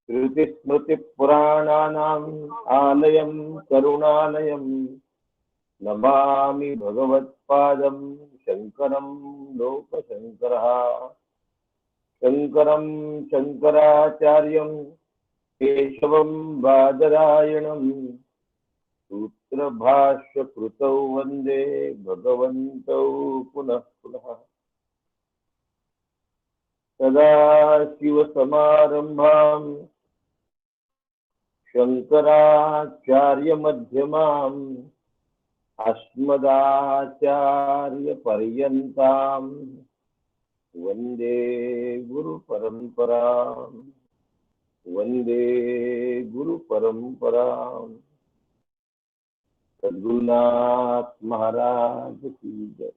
श्रुतिस्मृतिपुराणानाम् आलयं करुणालयं नमामि भगवत्पादं शङ्करं लोकशङ्करः। शङ्करं शङ्कराचार्यं केशवं बादरायणं सूत्रभाष्यकृतौ वन्दे भगवन्तौ पुनः पुनः। सदाशिवसमारम्भां शङ्कराचार्यमध्यमाम् अस्मदाचार्यपर्यन्तां वन्दे गुरुपरम्पराम् वन्दे गुरुपरम्पराम्। सद्गुरुनाथ महाराज की जय।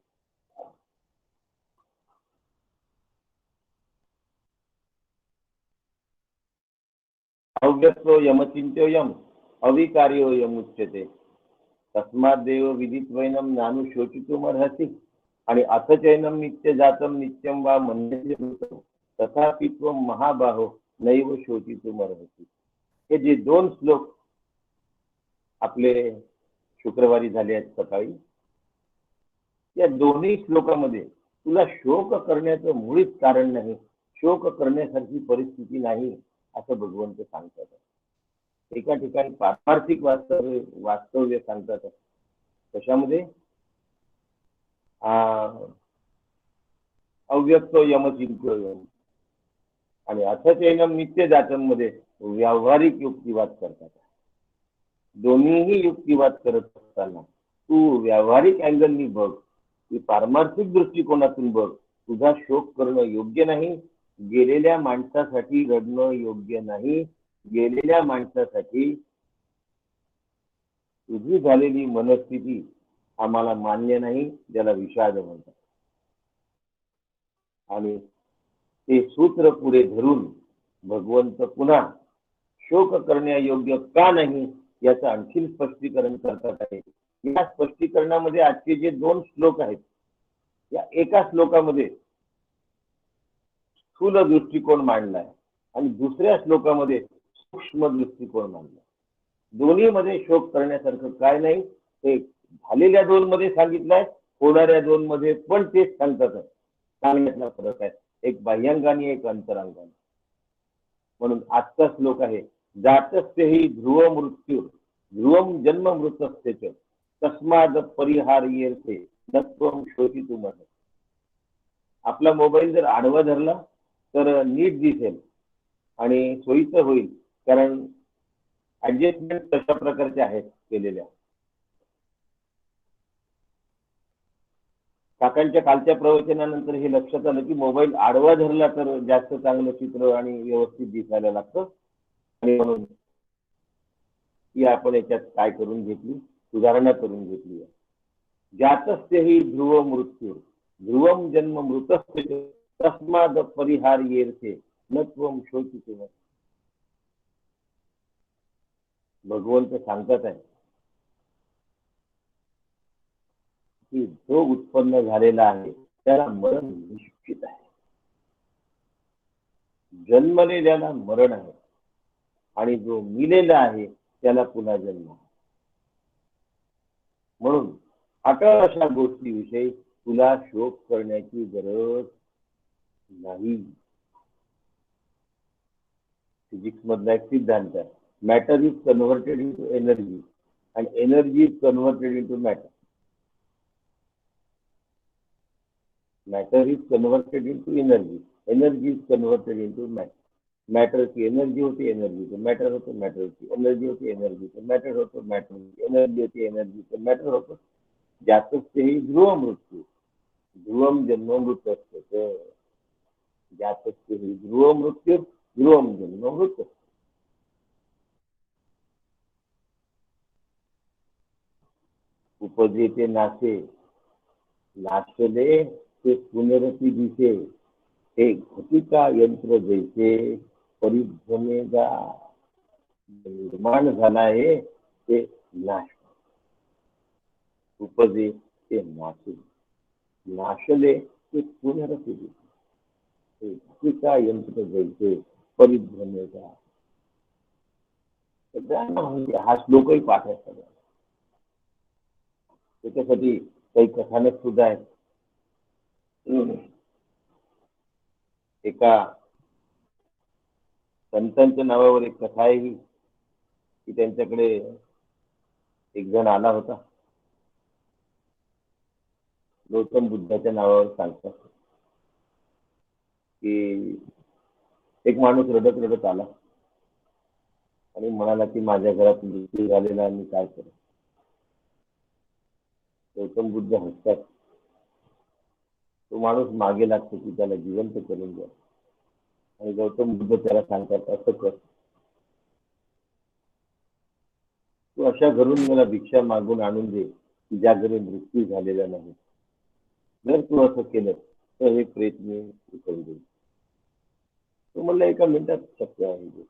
अव्यक्तो यमचिंत्योयम अविकार्यो यमुच्यते तस्माद्देव विदित्वैनं नानु शोचितुमर्हसि। आणि अथ चैनं नित्य जातं नित्यं वा मन्यते भूतं तथापि त्वं महाबाहो नैव शोचितुमर्हसि। हे जे दोन श्लोक आपले शुक्रवारी झाले आहेत सकाळी, या दोन्ही श्लोकामध्ये तुला शोक करण्याचं मुळीच कारण नाही, शोक करण्यासारखी परिस्थिती नाही असं भगवंत सांगतात. एका ठिकाणी पारमार्थिक वास्तव्य सांगतात. कशामध्ये? अव्यक्तो यमचिंत्यो यम आणि अथचैनम नित्य जातंमध्ये व्यावहारिक युक्तिवाद करतात. दोन्हीही युक्तिवाद करत असताना तू व्यावहारिक अँगलनी बघ, की पारमार्थिक दृष्टिकोनातून बघ. तुझा शोक करणं योग्य नाही, गेलेल्या माणसासाठी रडणं योग्य नाही, गेलेल्या माणसासाठी तुझी झालेली मनस्थिती आम्हाला मान्य नाही, ज्याला विषाद म्हणतात. आणि ते सूत्र पुढे धरून भगवंत पुन्हा शोक करण्यायोग्य का नाही याचं आणखी स्पष्टीकरण करतात आहे. या स्पष्टीकरणामध्ये आजचे जे दोन श्लोक आहेत, या एका श्लोकामध्ये स्थूल दृष्टिकोन मांडलाय आणि दुसऱ्या श्लोकामध्ये सूक्ष्म दृष्टिकोन मांडलाय. दोन्ही मध्ये शोक करण्यासारखं काय नाही, ते झालेल्या दोन मध्ये सांगितलंय, होणाऱ्या दोन मध्ये पण तेच सांगतात. सांगण्यातला फरक आहे, एक बाह्यांगाने एक अंतरांगाने. म्हणून आजचा श्लोक आहे, जातस्य हि ध्रुव मृत्यू ध्रुवम जन्म मृतस्य तस्माद परिहार्येर्थे नत्वं शोचितुमर्हसि. आपला मोबाईल जर आडवा धरला तर नीट दिसेल आणि सोयीचं होईल, कारण ऍडजस्टमेंट तशा प्रकारच्या आहेत केलेल्या. काकांच्या कालच्या प्रवचनानंतर हे लक्षात आलं की मोबाईल आडवा धरला तर जास्त चांगलं चित्र आणि व्यवस्थित दिसायला लागतं. आणि म्हणून ही आपण याच्यात काय करून घेतली, सुधारणा करून घेतली. जातस्य हि ध्रुव मृत्यू ध्रुवम जन्म मृतस्य तस्माद परिहार्येर्थे न त्वं शोचितुमर्हसि. भगवंत सांगतात आहे की जो उत्पन्न झालेला आहे त्याला मरण निश्चित आहे, जन्मलेल्याला मरण आहे, आणि जो मिलेला आहे त्याला पुन्हा जन्म आहे. म्हणून आता अशा गोष्टीविषयी तुला शोक करण्याची गरज नाही. फिजिक्स मधला एक सिद्धांत आहे, matter is converted into energy and energy is converted into matter. Matter is converted into energy, energy is converted into matter. Matter की एनर्जी होती, एनर्जीचं मॅटर होतं, मॅटरची एनर्जी होती, एनर्जीचं मॅटर होतं, मॅटरची एनर्जी होती, एनर्जीचं मॅटर होतं. जातस्य हि ध्रुव मृत्यू ध्रुवम जन्म मृतस्य. जातस्य हि ध्रुव मृत्यू ध्रुवम जन्म मृत. उपजेते नाशे नाशले ते पुनरती दिसे, हे घटिका यंत्र जैसे परिभ्रमेगा. निर्माण झाला आहे ते नाश, उपजे ते नाशे, नाशले ते पुनरती दिसे, हे घटिका यंत्र जैसे परिभ्रमेगा. सगळ्यांना माहिती हा श्लोकही पाठ आहे सगळ्यांना. त्याच्यासाठी काही कथानक सुद्धा आहेत. एका संतांच्या नावावर एक कथा आहे ही, की त्यांच्याकडे एक जण आला होता. गौतम बुद्धाच्या नावावर सांगतात की एक माणूस रडत रडत आला आणि म्हणाला की माझ्या घरात मृत्यू झालेला आहे, मी काय करू. गौतम बुद्ध हसतात. तो माणूस मागे लागतो की त्याला जिवंत करून द्या. आणि गौतम बुद्ध त्याला सांगतात असं कर, तू अशा घरून मला भिक्षा मागून आणून दे की ज्या घरी मृत्यू झालेला नाही. जर तू असं केलं तर हे प्रेत मी करून देईन. तो म्हणला एका मिनिटात शक्य आहे.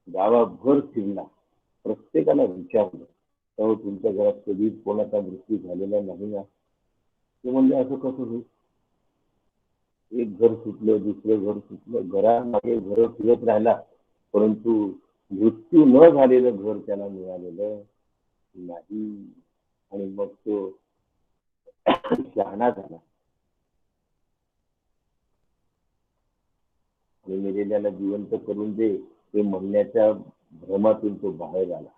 गावाभर फिरला, प्रत्येकाला विचारलं तेव्हा तुमच्या घरात कधीच कोणाचा मृत्यू झालेला नाही ना. ते म्हणले असं कसं होईल. एक घर सुटलं, दुसरं घर सुटलं, घरामागे घर फिरत राहिला, परंतु मृत्यू न झालेलं घर त्याला मिळालेलं नाही. आणि मग तो शहाणा झाला आणि मेलेल्याला जिवंत करून दे हे म्हणण्याच्या भ्रमातून तो बाहेर आला.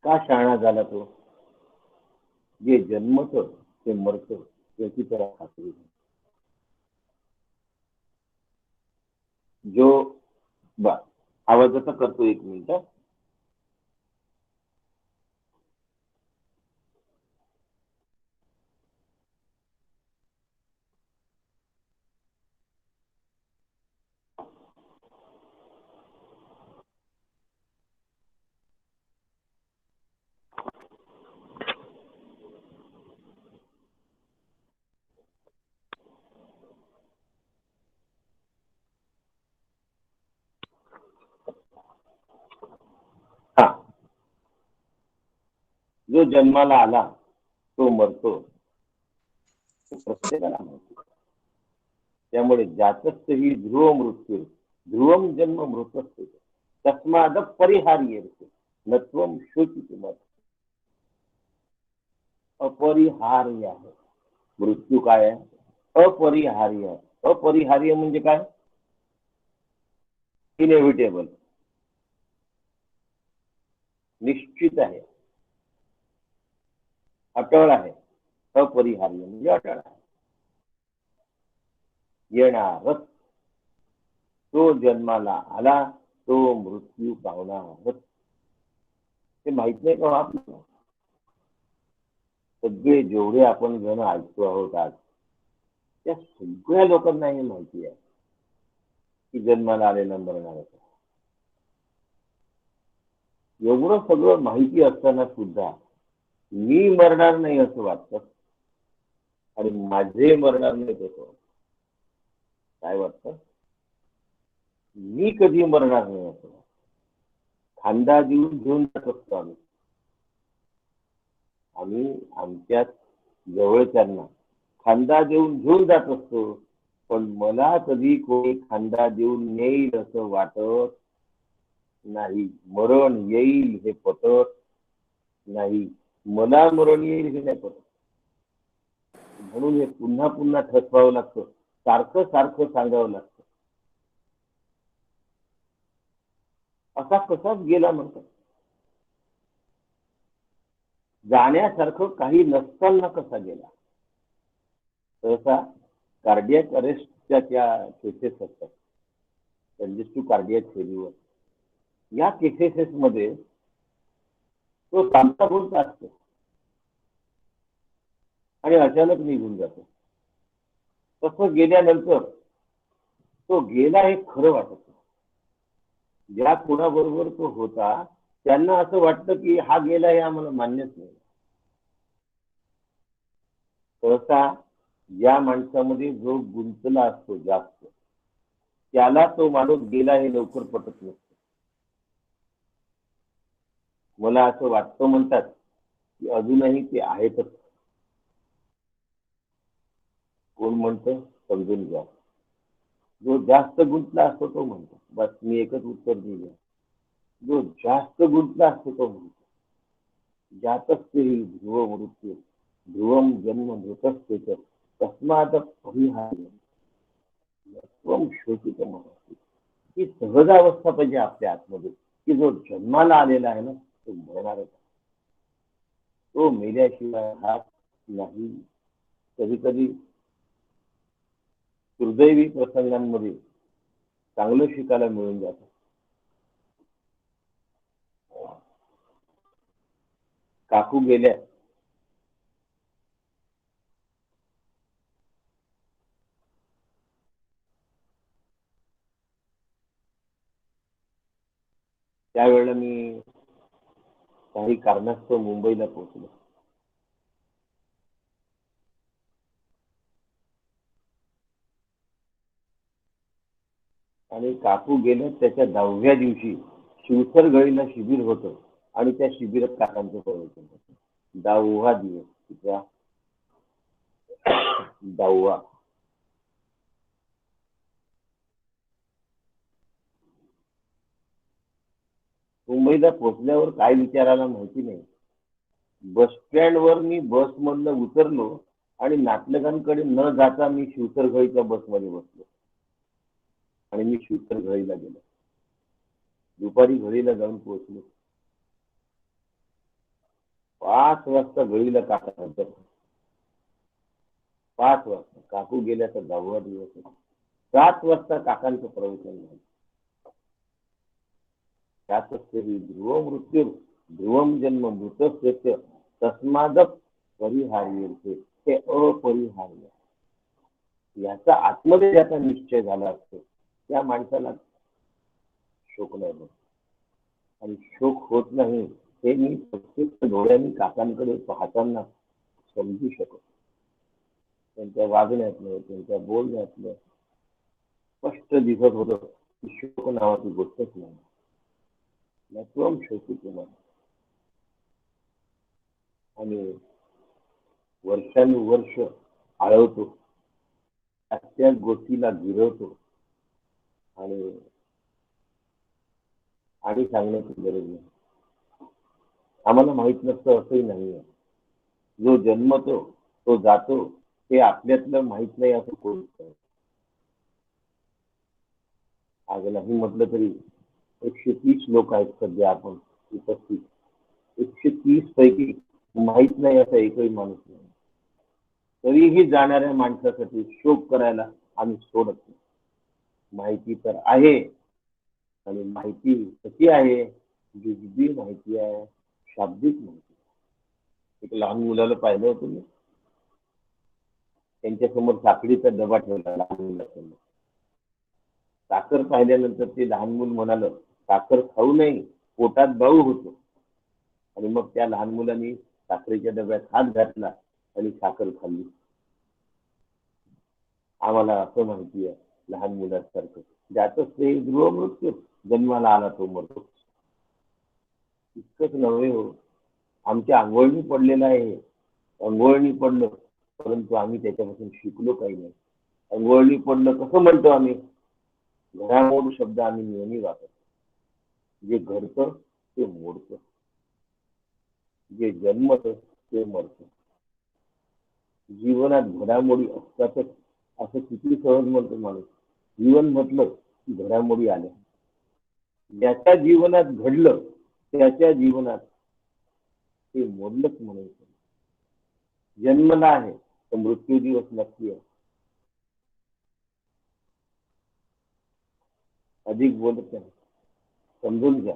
का शहाणा झाला तो. जे जन्मत ते मरत याची त्याला खात्री नाही. जो आवाजाचा करतो एक मिनिट. हा, जो जन्माला आला तो मरतो प्रत्येकाला माहिती. त्यामुळे जातस्त ही ध्रुव मृत्यू ध्रुवम जन्म मृतस्ते तस्माद परिहार्य नत्वम शोचित मत. अपरिहार्य आहे मृत्यू. काय आहे अपरिहार्य आहे. अपरिहार्य म्हणजे काय. इनएव्हिटेबल, निश्चित आहे, अटळ आहे. अपरिहार्य म्हणजे अटळ आहे, येणारच. तो जन्माला आला तो मृत्यू पावणारच. ते माहित नाही का आपल्याला. सगळे जेवढे आपण जण ऐकतो आहोत आज, त्या सगळ्या लोकांना हे माहिती आहे की जन्माला आलेला मरणार आहे. एवढं सगळं माहिती असताना सुद्धा मी मरणार नाही असं वाटतं आणि माझे मरणार नाही तसं काय वाटतं. मी कधी मरणार नाही असं खांदा देऊन घेऊन जात असतो आम्ही. आम्ही आमच्या जवळच्यांना खांदा देऊन घेऊन जात असतो, पण मला कधी कोणी खांदा देऊन नेईल असं वाटत नाही. मरण येईल हे पटत नाही. मला मरण येईल हे नाही पटत. म्हणून हे पुन्हा पुन्हा ठसवावं लागतं, सारखं सारखं सांगावं लागतं. असा कसाच गेला म्हणतात. जाण्यासारखं काही नसताना कसा गेला. सहसा कार्डियक अरेस्टच्या त्या केसेस असतात, कंजेस्टिव्ह कार्डियक फेल्युअर. या केसेस मध्ये तो सांगता बोलता असतो आणि अचानक निघून जातो. तसं गेल्यानंतर तो गेला हे खरं वाटत. ज्या कोणाबरोबर तो होता त्यांना असं वाटतं की हा गेला हे आम्हाला मान्यच नाही. सहसा या माणसामध्ये जो गुंतला असतो जास्त त्याला तो माणूस गेला हे लवकर पटत नसतो. मला असं वाटतं म्हणतात की अजूनही ते आहेतच. कोण म्हणतं समजून घ्या. जो जास्त गुंतला असतो तो म्हणतो. बस मी एकच उत्तर दिले. जो जास्त गुंतला असतो तो म्हणतो. ज्यातच ते ध्रुव मृत्यू ध्रुवम जन्म मृतस्तेच तस्मात परिहार्य त्वम शोषित मनस्ते. ही सहजावस्था पाहिजे आपल्या आतमध्ये, की जो जन्माला आलेला आहे ना तो मरणारच. तो मेल्याशिवाय हात नाही. कधी कधी दुर्दैवी प्रसंगांमध्ये चांगलं शिकायला मिळून जातं. काकू गेल्या, त्यावेळेला मी काही कारणास्तव मुंबईला पोहोचलो. आणि काकू गेल्या त्याच्या 10व्या दिवशी शिवसरगळीला शिबिर होतं आणि त्या शिबिरात काकांचं प्रवचन होतं. 10वा दिवस तिचा 10वा. मुंबईला पोहोचल्यावर काय विचारायला माहिती नाही. बस स्टँड वर मी बस मधनं उतरलो आणि नातलगांकडे न जाता मी शिवसरगळीच्या बसमध्ये बसलो आणि मी शिवसरगळीला गेलो. दुपारी घळीला जाऊन पोहोचलो. 5 वाजता घळीला काका नंतर 5 वाजता काकू गेल्या तर 10वा दिवस होता. 7 वाजता काकांचं प्रवचन झालं. त्यातच तरी ध्रुव मृत्यू ध्रुवम जन्म मृत तस्माद परिहार्य ते अपरिहार्य. याचा आतमध्ये ज्याचा निश्चय झाला असतो त्या माणसाला शोक नाही होत. आणि शोक होत नाही हे मी प्रत्यक्ष डोळ्यांनी काकांकडे पाहताना समजू शकतो. त्यांच्या वागण्यातलं त्यांच्या बोलण्यातलं स्पष्ट दिसत होतं की शोक नावाची गोष्टच नाही. नत्वम शोकित मन. आणि वर्षानुवर्ष आळवतो, त्या गोष्टीला गिरवतो आणि आणि सांगण्याची गरज नाही. आम्हाला माहित नसतं असंही नाहीये. जो जन्मतो तो जातो हे आपल्यातलं माहित नाही असं कोण. आज नाही म्हटलं तरी 130 लोक आहेत सध्या आपण उपस्थित. 130 पैकी माहित नाही असा एकही माणूस नाही. तरीही जाणाऱ्या माणसासाठी शोक करायला आम्ही सोडत नाही. माहिती तर आहे. आणि माहिती कशी आहे? जुजबी माहिती आहे, शाब्दिक माहिती. एक लहान मुलाला पाहिलं होतं मी. त्यांच्यासमोर साखळीचा डबा ठेवला लहान मुलासमोर. साखर पाहिल्यानंतर ते लहान मूल म्हणाल साखर खाऊ नये, पोटात बाऊ होतो. आणि मग त्या लहान मुलांनी साखरेच्या डब्यात हात घातला आणि साखर खाल्ली. आम्हाला असं माहिती आहे लहान मुलांसारखं ज्याचं ते ध्रुव मृत्यू जन्माला आला तो मरतो. इतकंच नव्हे हो, आमच्या अंघोळणी पडलेलं आहे. अंघोळणी पडलं परंतु आम्ही त्याच्यापासून शिकलो काही नाही. अंघोळणी पडलं कसं म्हणतो आम्ही? घडामोड शब्द आम्ही नेहमी वापरतो. जे घडतं ते मोडतं, जे जन्मत ते मरतं. जीवनात घडामोडी असतातच असं किती सहज म्हणतो माणूस. जीवन म्हटलं की घडामोडी आल्या. ज्याच्या जीवनात घडलं त्याच्या जीवनात ते मोडलंच म्हणायचं. जन्मला आहे तर मृत्यू दिवस नक्की आहे. अधिक बोलत नाही, समजून घ्या.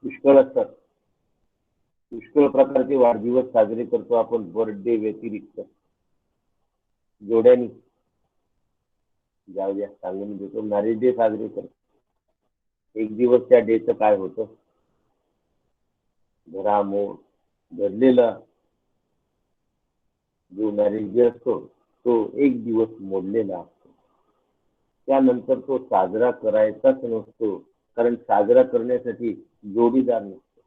पुष्कळ असतात. पुष्कळ प्रकारचे वाढदिवस साजरे करतो आपण बर्थडे व्यतिरिक्त. जोड्यानी जाऊ द्या सांगून देतो, मॅरेज डे साजरे करतो. एक दिवस त्या डेचं काय होतं? घडामोड घडलेला जो मॅरेज डे असतो तो एक दिवस मोडलेला असतो. त्यानंतर तो साजरा करायचाच नसतो, कारण साजरा करण्यासाठी जोडीदार नसतो.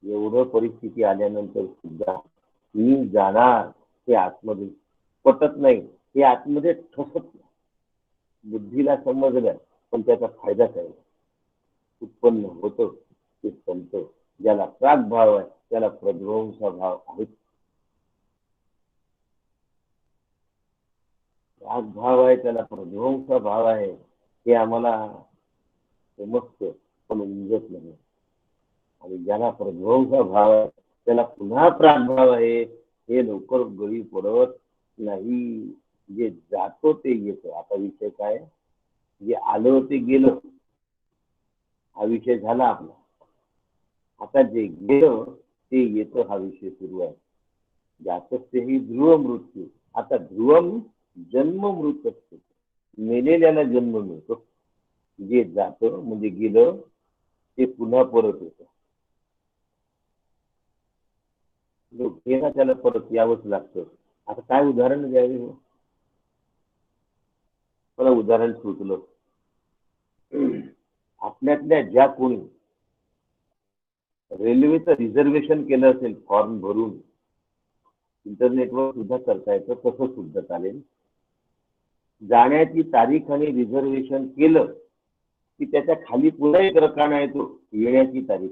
एवढं परिस्थिती आल्यानंतर सुद्धा मी जाणार हे आतमध्ये पटत नाही, हे आतमध्ये ठसत नाही. बुद्धीला समजलं पण त्याचा फायदा काय उत्पन्न होतो ते संपतो. ज्याला प्रागभाव आहे त्याला प्रध्वंस भाव आहे. प्रागभाव आहे त्याला प्रध्वंस भाव आहे हे आम्हाला समजतं पण उमजत नाही. आणि ज्याला प्रध्वंस भाव आहे त्याला पुन्हा प्रागभाव आहे हे लवकर गळी पडत नाही. जे जातो ते येतो. आता विषय काय, जे आलं ते गेलं हा विषय झाला आपला. आता जे गेलं ते येतं हा विषय सुरू आहे. ज्याचं तेही ध्रुव मृत्यू. आता ध्रुवम जन्म मृत असतो, मेलेल्याला जन्म मिळतो. जे जातं म्हणजे गेलं ते पुन्हा परत येतं. गेला त्याला परत यावंच लागतं. आता काय उदाहरण द्यावे हो? मला उदाहरण सुचलं. आपल्यातल्या ज्या कोणी रेल्वेचं रिझर्वेशन केलं असेल फॉर्म भरून, इंटरनेटवर सुद्धा करता येतं, तसं सुद्धा चालेल. जाण्याची तारीख आणि रिझर्वेशन केलं की त्याच्या खाली पुन्हा एक रकाना येतो, येण्याची तारीख.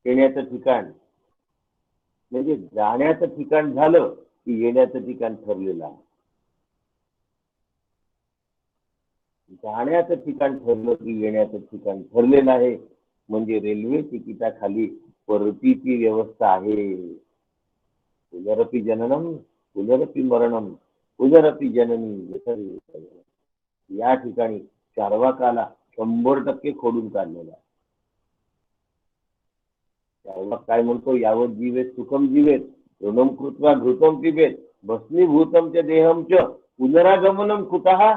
येण्याचं ठिकाण म्हणजे जाण्याचं ठिकाण झालं की येण्याचं ठिकाण ठरलेलं आहे. जाण्याचं ठिकाण ठरलं की येण्याचं ठिकाण ठरलेलं आहे. म्हणजे रेल्वे तिकिटाखाली परतीची व्यवस्था आहे. पुनरपि जननम पुनरपि मरणम पुनरपि जननी. या ठिकाणी चार्वाकाला 100% खोडून काढलेला आहे. चार्वाक काय म्हणतो, यावत जीवेत सुखम जीवेत ऋणम कृत्वा घृतम पिबेत भस्मीभूतम च देहम च पुनरागमनम कुतः.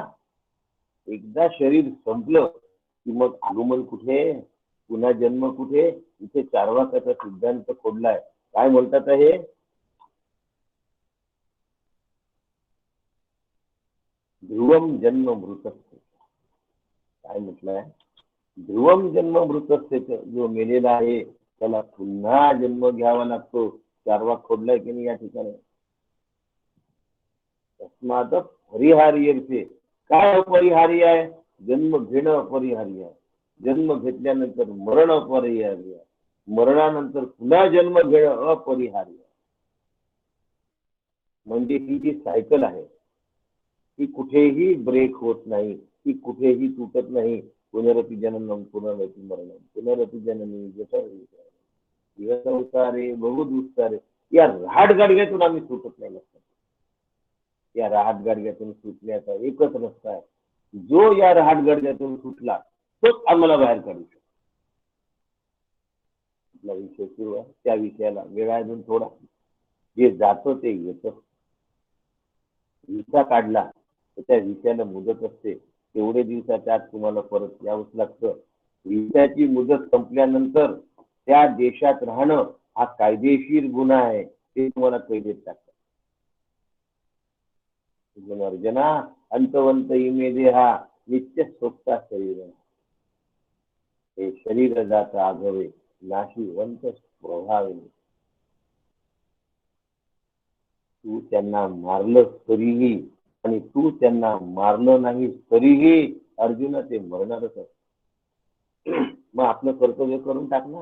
एकदा शरीर संपलं की मग आगमन कुठे, पुन्हा जन्म कुठे? इथे चार्वाकाचा सिद्धांत खोडलाय. काय म्हणतात हे, ध्रुवम जन्म मृतस्थे. काय म्हटलंय, ध्रुवम जन्म मृतस्थे. जो मेलेला आहे त्याला पुन्हा जन्म घ्यावा लागतो. चार्वाक खोडलाय की नाही या ठिकाणी. तस्मात परिहार्य. काय अपरिहार्य आहे? जन्म घेणं अपरिहार्य आहे. जन्म घेतल्यानंतर मरण अपरिहार्य आहे. मरणानंतर पुन्हा जन्म घेणं अपरिहार्य. म्हणजे ही जी सायकल आहे ती कुठेही ब्रेक होत नाही, ती कुठेही तुटत नाही. पुनरपि जननम पुनरपि मरणम पुनरपि जननी जठरे बहुदुस्तारे. या राहटगाडग्यातून आम्ही सुटत नाही. लक्षात, या राहटगाडग्यातून सुटण्याचा एकच रस्ता आहे. जो या राहटगाडग्यातून सुटला तोच आम्हाला बाहेर काढू शकतो. आपला विषय सुरू आहे, त्या विषयाला वेळ आहे अजून थोडा. जे जातं ते येतं. विसा काढला तर त्या विषयाला मुदत असते. तेवढे दिवसाच्या आत तुम्हाला परत यावंच लागतं. विसाची मुदत संपल्यानंतर त्या देशात राहणं हा कायदेशीर गुन्हा आहे. ते तुम्हाला कैदेत टाकतात. अर्जना अंतवंत इमे देहा नित्य सोपता शरीर. हे शरीर जात आघवे नाशिवंत प्रभावे. तू त्यांना मारलं तरीही आणि तू त्यांना मारलं नाही तरीही अर्जुन ते मरणारच आहे. मग आपलं कर्तव्य करून टाक ना,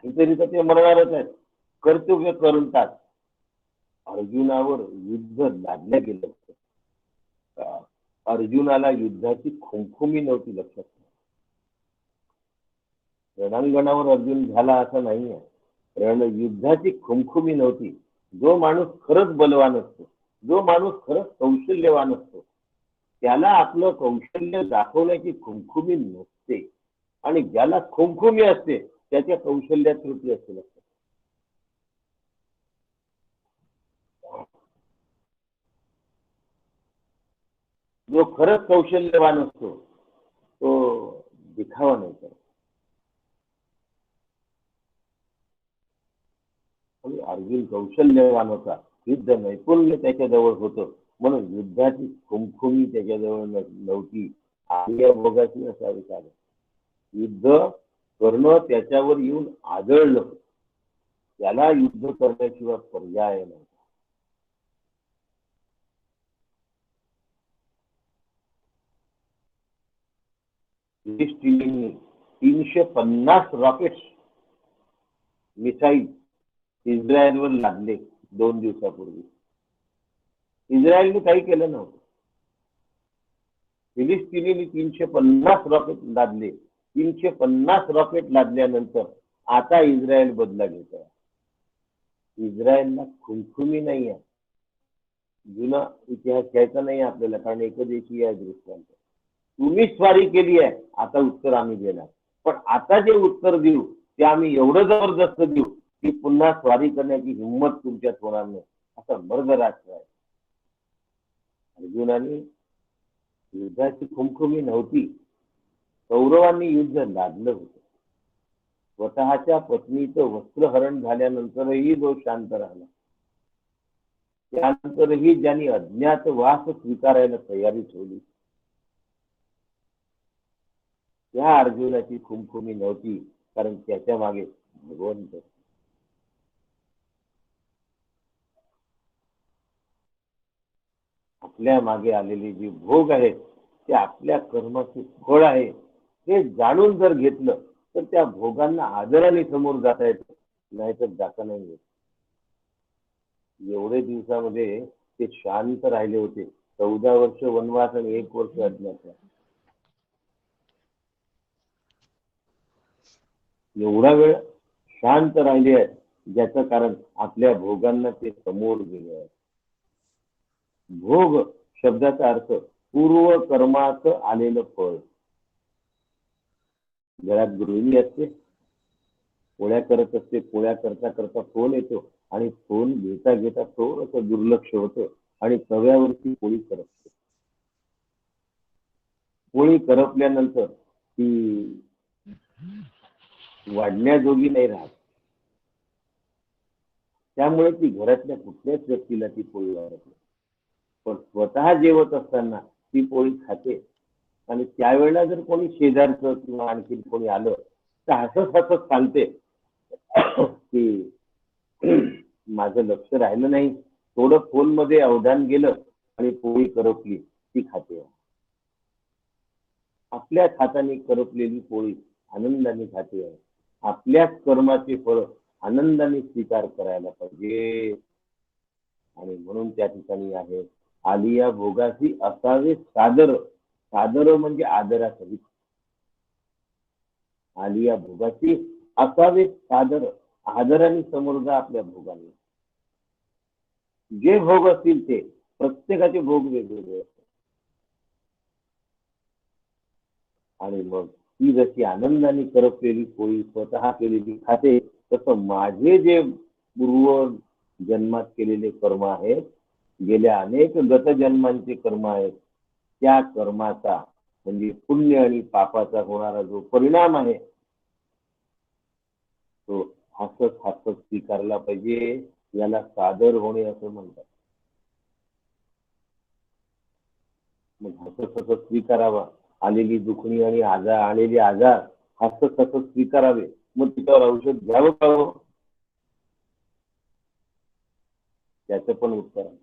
नाहीतरी तर ते मरणारच आहेत. कर्तव्य करून टाक. अर्जुनावर युद्ध लादलं गेलं. अर्जुनाला युद्धाची खुमखुमी नव्हती. लक्षात, रणांगणावर अर्जुन झाला असं नाही आहे. युद्धाची खुमखुमी नव्हती. जो माणूस खरंच बलवान असतो, जो माणूस खरंच कौशल्यवान असतो, त्याला आपलं कौशल्य दाखवण्याची खुमखुमी नसते. आणि ज्याला खुमखुमी असते त्याच्या कौशल्यात त्रुटी असते. जो खरंच कौशल्यवान असतो तो दिखावा नाही करत. अर्जुन कौशल्यवान होता, युद्ध नैपुण्य त्याच्याजवळ होतं, म्हणून युद्धाची खुमखुमी त्याच्याजवळ नव्हती. आलिया भोगासी असा विचार आहे. युद्ध करणं त्याच्यावर येऊन आदळलं, त्याला युद्ध करण्याशिवाय पर्याय नाही. फिलिस्टिनींनी 350 रॉकेट्स मिसाईल इस्रायलवर लादले 2 दिवसापूर्वी. इस्रायलने काही केलं नव्हतं. फिलिस्तिनींनी 350 रॉकेट लादले. 350 रॉकेट लादल्यानंतर आता इस्रायल बदला घेत आहे. इस्रायलला खुमखुमी नाही आहे. जुना इतिहास घ्यायचा नाही आपल्याला, कारण एकदेशीय आहे दृष्टांत. तुम्ही स्वारी केली आहे, आता उत्तर आम्ही देणार. पण आता जे उत्तर देऊ ते आम्ही एवढं जबरदस्त देऊ की पुन्हा स्वारी करण्याची हिंमत तुमच्यात होणार नाही. असा मर्द राष्ट्र आहे. अर्जुनाने युद्धाची खुमखुमी नव्हती. कौरवांनी युद्ध लादलं होतं. स्वतःच्या पत्नीचं वस्त्रहरण झाल्यानंतरही जो शांत राहिला, त्यानंतरही ज्यांनी अज्ञातवास स्वीकारायला तयारी ठेवली, त्या अर्जुनाची खुमखुमी नव्हती, कारण त्याच्या मागे भगवंत. आपल्या मागे आलेले जे भोग आहेत ते आपल्या कर्माचे फळ आहे. हे जाणून जर घेतलं तर त्या भोगांना आदराने समोर जाता येतं, नाहीतर जाता नाही येत. एवढे दिवसामध्ये ते शांत राहिले होते. 14 वर्ष वनवास आणि 1 वर्ष अज्ञातवास. एवढा वेळ शांत राहिले आहेत, ज्याचं कारण आपल्या भोगांना ते समोर गेले आहेत. भोग शब्दाचा अर्थ पूर्व कर्माचं आलेलं फळ. घरात गृहिणी असते, पोळ्या करत असते. पोळ्या करता करता फोन येतो आणि फोन घेता घेता थोडस दुर्लक्ष होतं आणि तव्यावरती पोळी करपते. पोळी करपल्यानंतर ती वाढण्याजोगी नाही राहत. त्यामुळे ती घरातल्या कुठल्याच व्यक्तीला ती पोळी आवडत नाही. पण स्वतः जेवत असताना ती पोळी खाते. आणि त्यावेळेला जर कोणी शेजारचं किंवा आणखी कोणी आलं तर हसत हसत सांगते की माझं लक्ष राहिलं नाही, थोडं फोन मध्ये अवधान गेलं आणि पोळी करपली, ती खाते. आपल्याच हाताने करपलेली पोळी आनंदाने खाते आहे. आपल्याच कर्माचे फळ आनंदाने स्वीकार करायला पाहिजे. आणि म्हणून त्या ठिकाणी आहे, आलिया भोगासी असावे सादर. सादर म्हणजे आदरासहित. आलिया भोगासी असावे सादर. आदराने समोर जा आपल्या भोगाने. जे भोग असतील ते प्रत्येकाचे भोग वेगवेगळे असतात. आणि मग ती जशी आनंदाने करपलेली पोळी स्वतः केलेली खाते, तसं माझे जे पूर्व जन्मात केलेले कर्म आहेत, गेल्या अनेक गत जन्मांचे कर्म आहेत, त्या कर्माचा म्हणजे पुण्य आणि पापाचा होणारा जो परिणाम आहे तो हसत हसत स्वीकारला पाहिजे. याला सादर होणे असं म्हणतात. मग हसत हसत स्वीकारावा. आलेली दुखणी आणि आलेले आजार हसत हसत स्वीकारावे. मग तिच्यावर औषध घ्यावं का? त्याचं पण उत्तर आहे.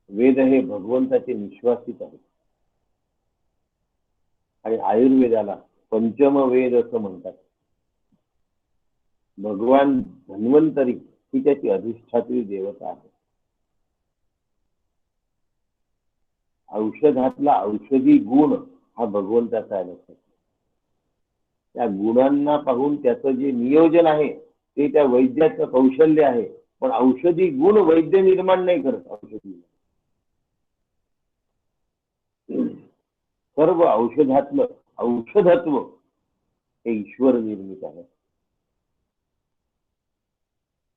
वेद हे भगवंताचे निश्वासित आहेत. आणि आयुर्वेदाला पंचम वेद असं म्हणतात. भगवान धन्वंतरी ही त्याची अधिष्ठात्री देवता आहे. औषधातला औषधी गुण हा भगवंताचा आहे. त्या गुणांना पाहून त्याचं जे नियोजन आहे ते त्या वैद्याचं कौशल्य आहे. पण औषधी गुण वैद्य निर्माण नाही करत. औषधी सर्व औषधातलं औषधत्व हे ईश्वर निर्मित आहे.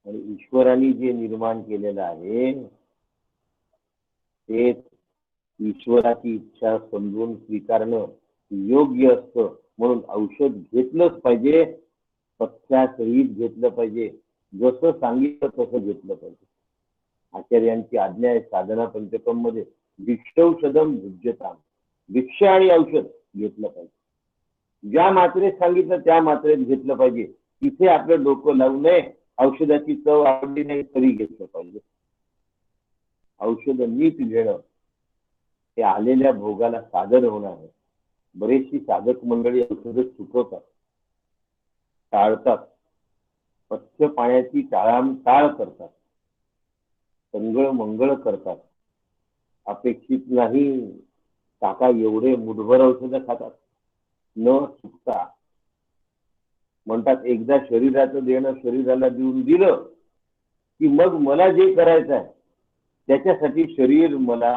आणि ईश्वराने जे निर्माण केलेलं आहे ते ईश्वराची इच्छा समजून स्वीकारणं योग्य असतं. म्हणून औषध घेतलंच पाहिजे, पथ्यासहित घेतलं पाहिजे. जसं सांगितलं तसं घेतलं पाहिजे. आचार्यांची आज्ञा आहे साधना पंचकम मध्ये, भिक्षौषधम भुज्यताम. भिक्षा आणि औषध घेतलं पाहिजे. ज्या मात्रेत सांगितलं त्या मात्रेत घेतलं पाहिजे. तिथे आपलं डोकं लावू नये. औषधाची चव आवडली नाही तरी घेतलं पाहिजे. औषध नीट घेणं हे आलेल्या भोगाला सादर होणार आहे. बरेचशी साधक मंडळी औषध चुकवतात, टाळतात, स्वच्छ पाण्याची टाळ करतात, संगळ मंगळ करतात. अपेक्षित नाही काका एवढे मुठभर औषध खातात न चुकता. म्हणतात एकदा शरीराचं देणं शरीराला देऊन दिलं की मग मला जे करायचं आहे त्याच्यासाठी शरीर मला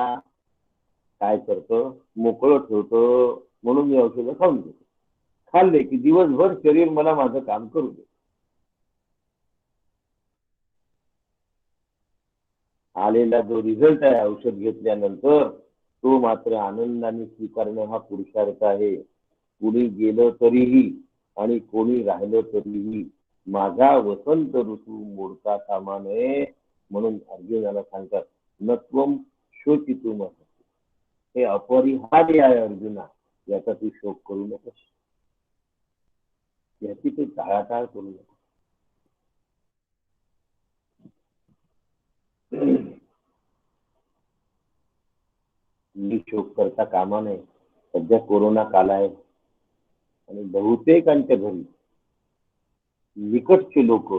काय करतं, मोकळं ठेवतं. म्हणून मी औषधं खाऊन घेतो. खाल्ले की दिवसभर शरीर मला माझं काम करू दे. आलेला जो रिझल्ट आहे औषध घेतल्यानंतर तो मात्र आनंदाने स्वीकारणं हा पुरुषार्थ आहे. कुणी गेलं तरीही आणि कोणी राहिलं तरीही माझा वसंत ऋतू मोडता कामा नये. म्हणून अर्जुनाला सांगतात नत्वम शोचितुम. हे अपरिहार्य आहे अर्जुना, याचा तू शोक करू नकोस, याची तू टाळाटाळ करू नकोस. मी शोक करता कामा नये. सध्या कोरोना काल आहे आणि बहुतेकांच्या घरी निकटचे लोक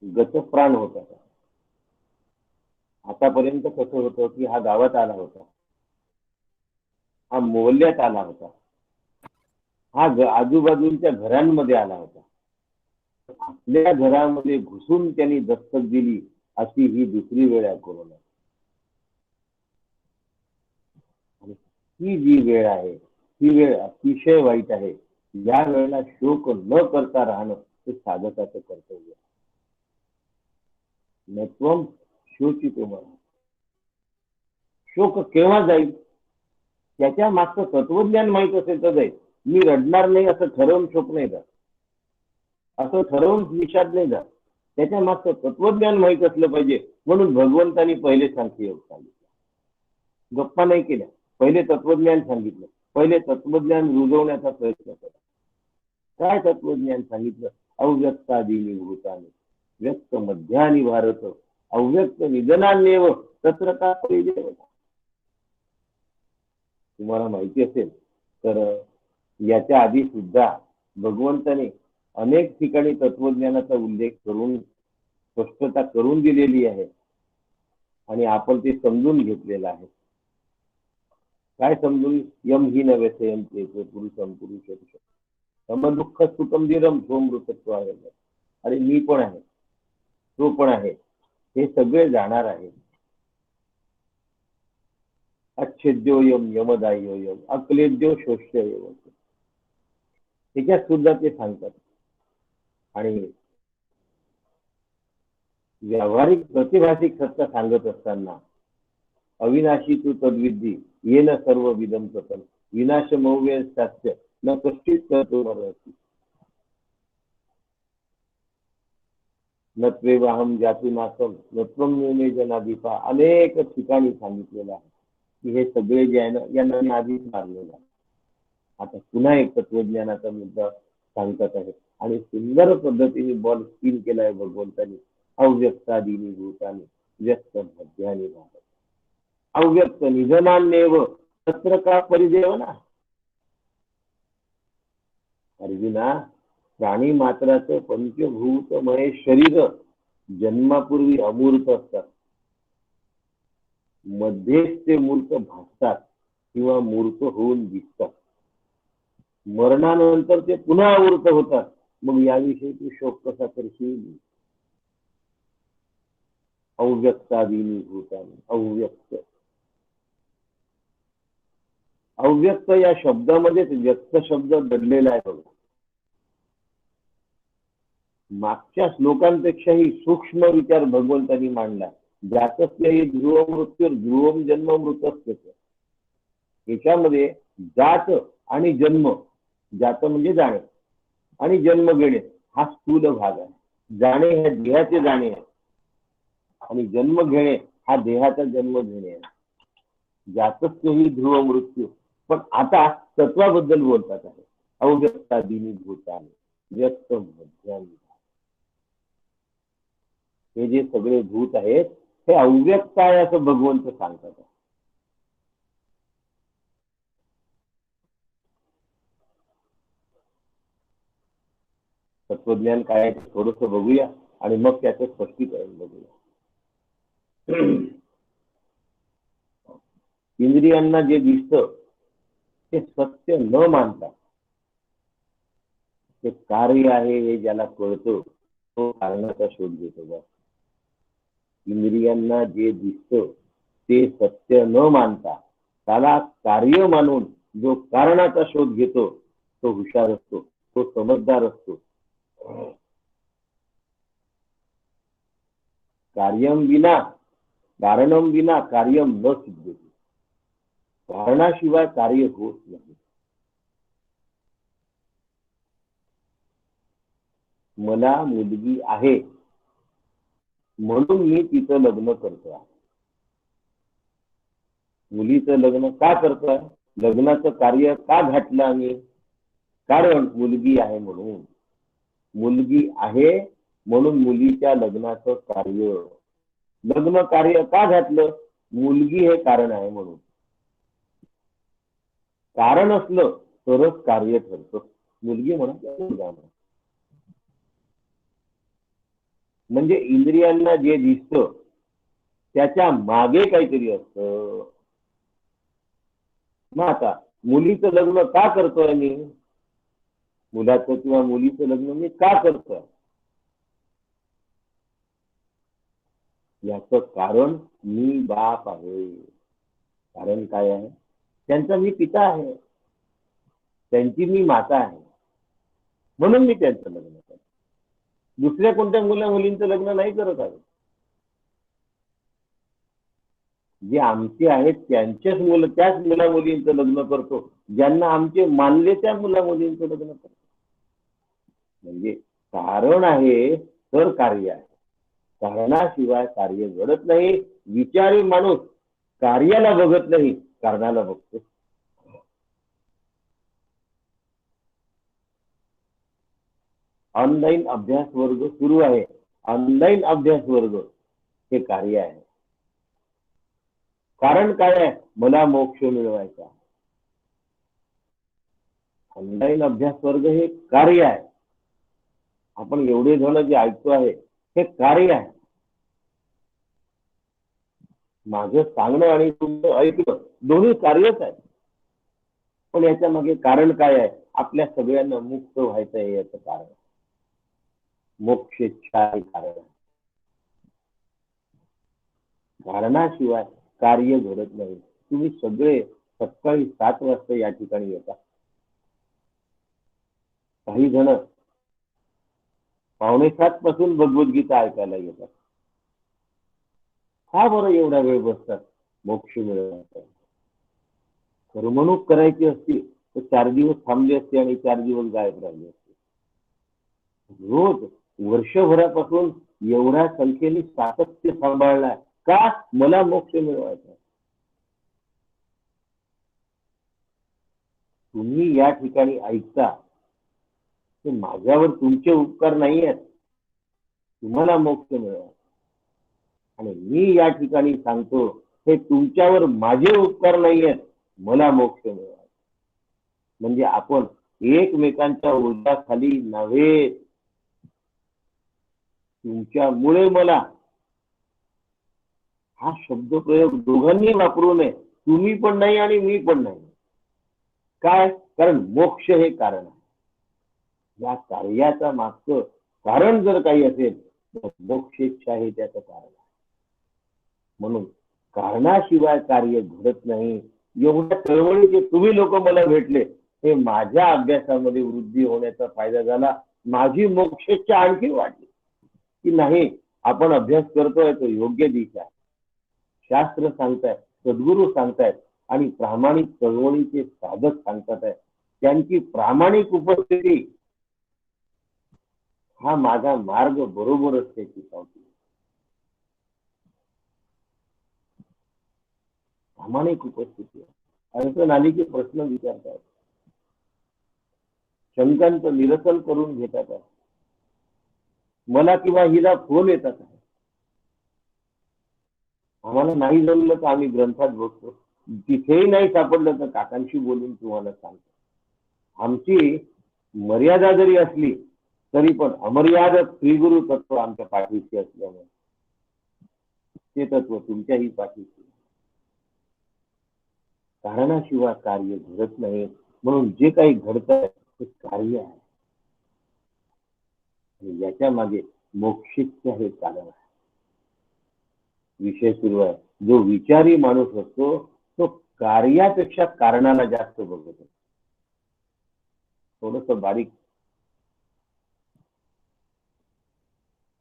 गतप्राण होतात. आतापर्यंत कसं होतं की हा गावात आला होता, हा मोहल्ल्यात आला होता, हा आजूबाजूच्या घरांमध्ये आला होता. आपल्या घरामध्ये घुसून त्यांनी दस्तक दिली अशी ही दुसरी वेळ आहे कोरोना. ही जी वेळ आहे ही वेळ अतिशय वाईट आहे. या वेळेला शोक न करता राहणं हे साधकाचं कर्तव्य आहे. नत्वम शोचितुम. शोक केव्हा जाईल त्याच्या मागचं तत्वज्ञान माहित असेल तर जाईल. मी रडणार नाही असं ठरवून शोक नाही जात, असं ठरवून विषाद नाही जात. त्याच्या मागचं तत्वज्ञान माहित असलं पाहिजे. म्हणून भगवंतांनी पहिले सांख्ययोग सांगितलं, गप्पा नाही केल्या. पहिले तत्वज्ञान सांगितलं, पहिले तत्वज्ञान रुजवण्याचा प्रयत्न केला. काय तत्वज्ञान सांगितलं? अव्यक्तादीनी भूतानी व्यक्त मध्यानी भारत अव्यक्त निधनान्येव तत्र का परिदेवता. तुम्हाला माहिती असेल तर याच्या आधी सुद्धा भगवंताने अनेक ठिकाणी तत्वज्ञानाचा उल्लेख करून स्पष्टता करून दिलेली आहे आणि आपण ते समजून घेतलेलं आहे. काय समजून? यम ही नव्हे पुरुषम पुरुष सम दुःख सुखम धीरम सोमृतत्व आहे. अरे मी पण आहे, तो पण आहे, हे सगळे जाणार आहे. अच्छेद्योयम यमदायोयम अक्लेद्यो शोष्य. त्याच्यात सुद्धा ते सांगतात. आणि व्यावहारिक प्रतिभाषिक सत्य सांगत असताना अविनाशी तू तद्विद्धी येन सर्व विदम सतम विनाश मौव्य सत्य न कष्टित करतो मरती नत्वेवाहम जाती नासम नत्वम मे जनाधिपा. अनेक ठिकाणी सांगितलेलं आहे की हे सगळे जे आहे ना यांना मी आधीच मारलेलं आहे. आता पुन्हा एक तत्वज्ञानाचा मुद्दा सांगतात आहे आणि सुंदर पद्धतीने बॉल स्पिन केलाय भगवंतानी. अव्यक्तादीनी भूतानी व्यक्त मध्यानी भारत अव्यक्त निधनान्येव तत्र का परिदेवना. अर्जुना, प्राणी मात्राचं पंचभूतमय शरीर जन्मापूर्वी अमूर्त असतात, मध्येच ते मूर्त भासतात किंवा मूर्त होऊन दिसतात. मरणानंतर ते पुन्हा अमूर्त होतात. मग याविषयी तू शोक कसा करशील? अव्यक्तादीनी भूतानी अव्यक्त. अव्यक्त या शब्दामध्येच व्यक्त शब्द दडलेला आहे बघा. मागच्या श्लोकांपेक्षाही सूक्ष्म विचार भगवंतांनी मांडला. जातस्य ध्रुव मृत्यू ध्रुवम जन्म मृतस्य. याच्यामध्ये जात आणि जन्म, जात म्हणजे जाणे आणि जन्म घेणे हा स्थूल भाग आहे. जाणे हे देहाचे जाणे आहे आणि जन्म घेणे हा देहाचा जन्म घेणे आहे. ज्यातच तोही ध्रुव मृत्यू. पण आता तत्वाबद्दल बोलतात आहे. अव्यक्तादिनी भूतानी व्यक्त मध्यानी. हे जे सगळे भूत आहेत हे अव्यक्त आहे असं भगवंत सांगतात. तत्वज्ञान काय आहे थोडस बघूया आणि मग त्याचं स्पष्टीकरण बघूया. इंद्रियांना जे दिसतं ते सत्य न मानता ते कार्य आहे हे ज्याला कळतं तो कारणाचा शोध घेतो. बस इंद्रियांना जे दिसतं ते सत्य न मानता त्याला कार्य मानून जो कारणाचा शोध घेतो तो हुशार असतो, तो समजदार असतो. कार्यम विना कारणम विना कार्यम न सिद्धते. कारणाशिवाय कार्य होत नाही. मला मुलगी आहे म्हणून मी तिचं लग्न करतोय. मुलीचं लग्न का करतोय? लग्नाचं कार्य का घातलं आम्ही? कारण मुलगी आहे म्हणून. मुलगी आहे म्हणून मुलीच्या लग्नाचं कार्य. लग्न कार्य का घातलं? मुलगी हे कारण आहे म्हणून. कारण असलं तरच कार्य ठरतं. मुलगी म्हणा मुलगा म्हणा. म्हणजे इंद्रियांना जे दिसतं त्याच्या मागे काहीतरी असतं. मग आता मुलीचं लग्न का करतोय मी? मुलाचं किंवा मुलीचं लग्न मी का करतोय? याचं कारण मी बाप आहे. कारण काय आहे? त्यांचा मी पिता आहे, त्यांची मी माता आहे म्हणून मी त्यांचं लग्न करतो. दुसऱ्या कोणत्या मुला मुलींचं लग्न नाही करत आहे. जे आमचे आहेत त्यांच्याच मुलं त्याच मुला मुलींचं लग्न करतो ज्यांना आमचे मानले त्या मुला मुलींचं लग्न करतो. म्हणजे कारण आहे तर कार्य आहे. कारणाशिवाय कार्य घडत नाही. विचारी माणूस कार्याला बघत नाही, कारणाला बघतो. ऑनलाईन अभ्यास वर्ग सुरू आहे. ऑनलाईन अभ्यास वर्ग हे कार्य आहे. कारण काय आहे? मला मोक्ष मिळवायचा. ऑनलाईन अभ्यास वर्ग हे कार्य आहे. आपण एवढे जण जे ऐकतो आहे हे कार्य आहे. माझं सांगणं आणि तुमचं ऐकणं दोन्ही कार्यच आहे. पण याच्या मागे कारण काय आहे? आपल्या सगळ्यांना मुक्त व्हायचं आहे याचं कारण. मोक्षेच्छा हे कारण आहे. कारणाशिवाय कार्य घडत नाही. तुम्ही सगळे सकाळी 7 वाजता या ठिकाणी येता. काही जण 6:45 पासून भगवद्गीता ऐकायला येतात. का बरं एवढा वेळ बसतात? मोक्ष मिळवायचा. करमणूक करायची असती तर 4 दिवस थांबले असते आणि 4 दिवस गायब राहिले असते. रोज वर्षभरापासून एवढ्या संख्येने सातत्य सांभाळलाय का? मला मोक्ष मिळवायचा. तुम्ही या ठिकाणी ऐकता ते माझ्यावर तुमचे उपकार नाही आहेत. तुम्हाला मोक्ष मिळवा. आणि मी या ठिकाणी सांगतो हे तुमच्यावर माझे उपकार नाही आहेत, मला मोक्ष मिळवा. म्हणजे आपण एकमेकांच्या ओझ्याखाली नव्हे. तुमच्यामुळे मला हा शब्दप्रयोग दोघांनी वापरू नये. तुम्ही पण नाही आणि मी पण नाही. काय? कारण मोक्ष हे कारण आहे. या कार्याचा मागचं कारण जर काही असेल तर मोक्षेच्छा हे त्याचं कारण आहे. म्हणून कारणाशिवाय कार्य घडत नाही. एवढ्या चळवळीचे तुम्ही लोक मला भेटले हे माझ्या अभ्यासामध्ये वृद्धी होण्याचा फायदा झाला. माझी मोक्षेच्छा आणखी वाढली की नाही आपण अभ्यास करतोय तो योग्य दिशा आहे. शास्त्र सांगतायत, सद्गुरू सांगतायत आणि प्रामाणिक चळवळीचे साधक सांगतात आहे. त्यांची प्रामाणिक उपस्थिती हा माझा मार्ग बरोबरच त्याची पावती. प्रामाणिक उपस्थिती आहे. अडचण आली की प्रश्न विचारतात, शंकांचं निरसन करून घेतात आहे. मला किंवा हिला फोन येतात आहे. आम्हाला नाही जमलं तर आम्ही ग्रंथात बघतो, तिथेही नाही सापडलं तर काकांशी बोलून तुम्हाला सांगतो. आमची मर्यादा जरी असली तरी पण अमर्याद श्रीगुरु तत्व आमच्या पाठीशी असल्यामुळे ते तत्व तुमच्याही पाठीशी. कारणाशिवाय कार्य घडत नाही, म्हणून जे काही घडत आहे ते कार्य आहे. आणि याच्या मागे मोक्षिकचे हे कारण आहे. विषय सुरू आहे. जो विचारी माणूस असतो तो कार्यापेक्षा कारणाला जास्त बघतो. थोडस बारीक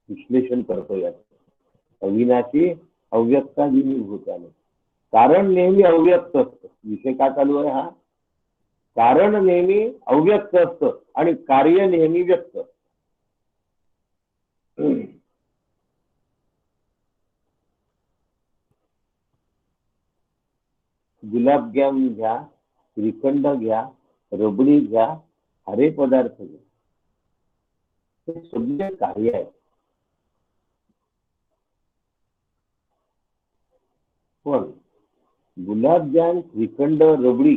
विश्लेषण करतो यात. अविनाशी अव्यक्तादिनी भूताने. कारण नेहमी अव्यक्त असतं. विषय का चालू आहे हा? कारण नेहमी अव्यक्त असतं आणि कार्य नेहमी व्यक्त. गुलाबजाम घ्या, श्रीखंड घ्या, रबडी घ्या, हरे पदार्थ घ्या, हे सगळे कार्य आहे. पण गुलाबजाम, श्रीखंड, रबडी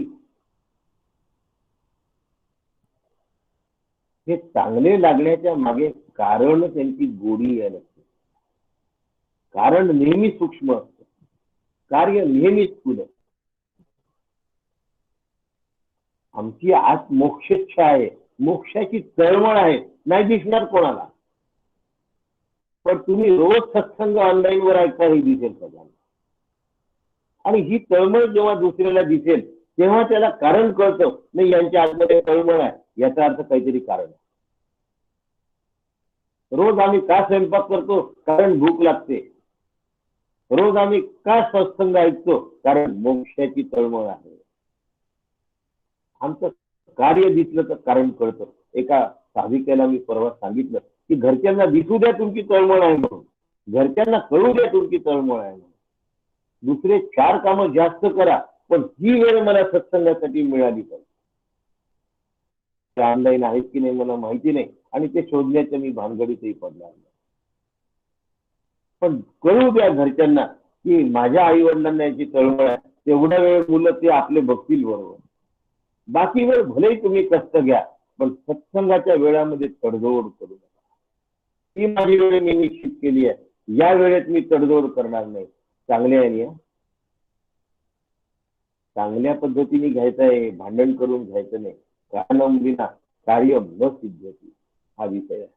हे चांगले लागण्याच्या मागे कारण त्यांची गोडी यायला लागते. कारण नेहमी सूक्ष्म असतं, कार्य नेहमी स्थूल. आमची आत मोक्षेच्छा आहे, मोक्षाची तळमळ आहे, नाही दिसणार कोणाला. पण तुम्ही रोज सत्संग ऑनलाईन वर ऐकता, हे दिसेल सगळ्यांना. आणि ही तळमळ जेव्हा दुसऱ्याला दिसेल तेव्हा त्याला कारण कळतं, नाही यांच्या आतमध्ये तळमळ आहे, याचा अर्थ काहीतरी कारण आहे. रोज आम्ही का स्वयंपाक करतो? कारण भूक लागते. रोज आम्ही का सत्संग ऐकतो? कारण मोक्षाची तळमळ आहे. आमचं कार्य दिसलं तर कारण कळतं. एका साधिकेला मी परवा सांगितलं की घरच्यांना दिसू द्या तुमची तळमळ आहे म्हणून, घरच्यांना कळू द्या तुमची तळमळ आहे म्हणून. दुसरे 4 कामं जास्त करा, पण ही वेळ मला सत्संगासाठी मिळाली पाहिजे. ऑनलाईन आहेत की नाही मला माहिती नाही, आणि ते शोधण्याच्या मी भानगडीतही पडणार नाही. पण कळू द्या घरच्यांना की माझ्या आई वडिलांना याची तळमळ आहे. तेवढ्या वेळ मुलं ते आपले बघतील बरोबर. बाकी वेळ भलेही तुम्ही कष्ट घ्या, पण सत्संगाच्या वेळामध्ये तडजोड करू नका. ती माझी वेळ मी निश्चित केली आहे, या वेळेत मी तडजोड करणार नाही. चांगल्या आहे, चांगल्या पद्धतीने घ्यायचं आहे, भांडण करून घ्यायचं नाही. कारणं विना कार्य न सिद्ध्यति, हा विषय आहे.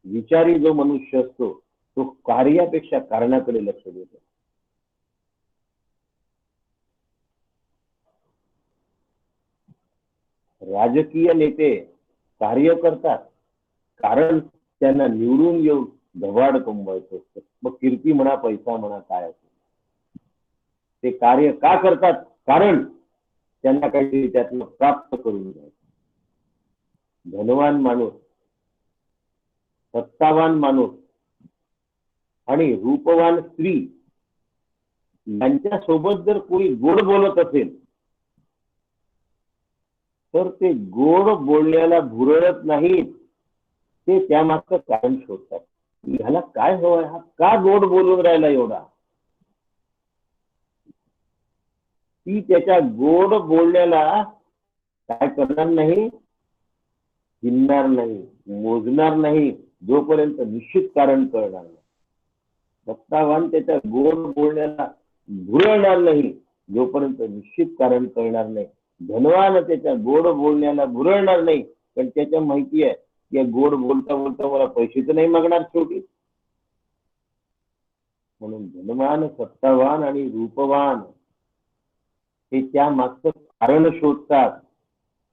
विचारी जो मनुष्य असतो तो कार्यापेक्षा कारणाकडे लक्ष देतो. राजकीय नेते कार्य करतात कारण त्यांना निवडून येऊन धबाड कमवायचं असतं. मग कीर्ती म्हणा, पैसा म्हणा, काय असतं. ते कार्य का करतात? कारण त्यांना काहीतरी त्यातनं प्राप्त करून घ्यायचं. धनवान माणूस, सत्तावान माणूस आणि रूपवान स्त्री यांच्या सोबत जर कोणी गोड बोलत असेल तर ते गोड बोलण्याला भुरळत नाहीत, ते त्यामागचं कारण शोधतात. ह्याला काय हवंय, हा का गोड बोलून राहिला एवढा? ती त्याच्या गोड बोलण्याला काय करणार नाही, चिनणार नाही, मोजणार नाही, जोपर्यंत निश्चित कारण कळणार नाही. सत्तावान त्याच्या गोड बोलण्याला भुरळणार नाही जोपर्यंत निश्चित कारण कळणार नाही. धनवान त्याच्या गोड बोलण्याला भुरळणार नाही, पण त्याच्या माहिती आहे की गोड बोलता बोलता मला पैसे तर नाही मागणार शेवटी. म्हणून धनवान, सत्तावान आणि रूपवान हे त्या मागचं कारण शोधतात.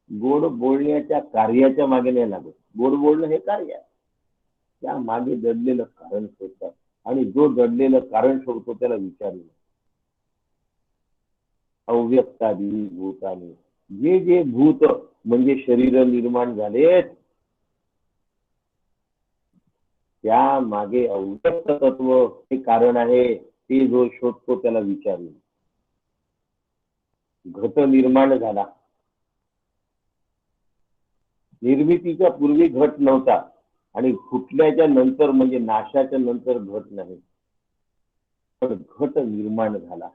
गोड बोलण्याच्या कार्याच्या मागे नाही लागत. गोड बोलणं हे कार्य आहे, त्या मागे दडलेलं कारण शोधतात. आणि जो दडलेलं कारण शोधतो त्याला विचारलं. अव्यक्तादी भूतानी, जे जे भूत म्हणजे शरीर निर्माण झालेत त्या मागे अव्यक्त तत्व हे कारण आहे. ते जो शोधतो त्याला विचारलं. घट निर्माण झाला. निर्मितीच्या पूर्वी घट नव्हता आणि फुटल्याच्या नंतर म्हणजे नाशाच्या नंतर घट नाही, पण घट निर्माण झाला.